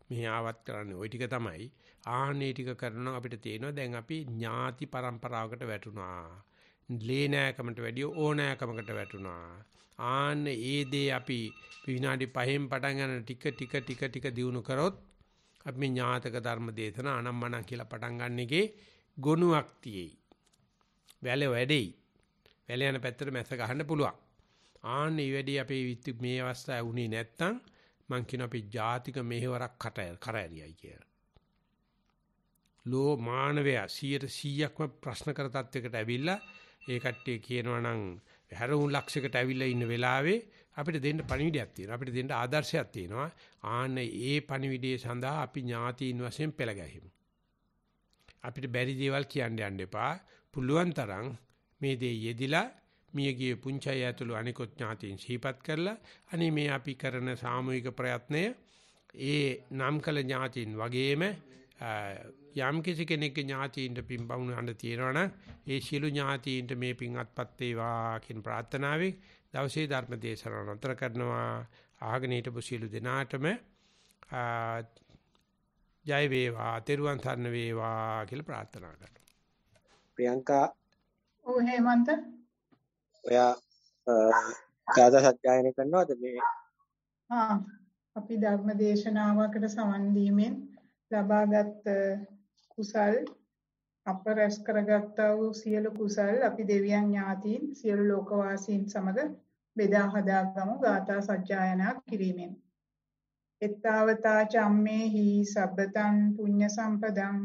මෙහි ආවත් කරන්නේ ওই ටික තමයි. ආන්නේ ටික කරනවා අපිට තේනවා දැන් අපි ඥාති પરම්පරාවකට වැටුණා. ලේ නෑකමට වැඩිය ඕනෑකමකට වැටුණා. ආන්න ඒ දේ අපි විනාඩි 5න් පටන් ගන්න ටික දිනු කරොත් අපි ඥාතක ධර්ම දේශන අනම්මනම් කියලා පටන් ගන්න එකේ ගුණයක් තියෙයි. වැල වැඩෙයි. වැල යන පැත්තට මැස්ස ගහන්න පුළුවන්. ආන්න මේ වැඩි අපේ මේ අවස්ථාවේ වුණේ නැත්තම් මං කියන අපි ජාතික මෙහෙවරක් කරෑරියයි කියලා. ලෝ මානවයා 100%ක්ම ප්‍රශ්න කර තත්වයකට ඇවිල්ලා ඒ කට්ටිය කියනවා නම් හැරවුන් ලක්ෂයකට ඇවිල්ලා ඉන්න වෙලාවේ අපිට දෙන්න පණිවිඩයක් තියෙනවා. අපිට දෙන්න ආදර්ශයක් තියෙනවා. ආන්න ඒ පණිවිඩය සඳහා අපි ඥාතීන් වශයෙන් පෙළ ගැහිමු. අපිට බැරි දේවල් කියන්න යන්න එපා. පුළුවන් තරම් මේ දේ යෙදිලා මියගිය පුංචය ඇතුළු අනිකොත් ඥාතීන් සිහිපත් කරලා අනේ මේ අපි කරන සාමූහික ප්‍රයත්නය ඒ නම් කළ ඥාතීන් වගේම යම් කිසි කෙනෙක්ගේ ඥාතීන්ට පින්බවුන හඳ තියෙනවනම් ඒ සියලු ඥාතීන්ට මේ පින් අත්පත් වේවා කියන ප්‍රාර්ථනාවෙන් දවසේ ධර්ම දේශනාව නතර කරනවා. ආගෙන හිටපු සියලු දෙනාටම ජය වේවා, තෙරුවන් සරණ වේවා කියලා ප්‍රාර්ථනා කරනවා. ප්‍රියංකා ඔව් හේමන්ත ඔයා සාදා සත්‍යයන කරනවද මේ? අපි ධර්ම දේශනාවකට සමන් දීමෙන් ලබාගත් කුසල් අප රැස් කරගත්තා වූ සියලු කුසල් අපි දෙවියන් ඥාතීන් සියලු ලෝකවාසීන් සමග බෙදා හදාගමු ගාථා සජ්ජායනා කිරීමෙන්. එත්තාවතා චම්මේහි සබ්බතං පුඤ්ඤ සම්පදං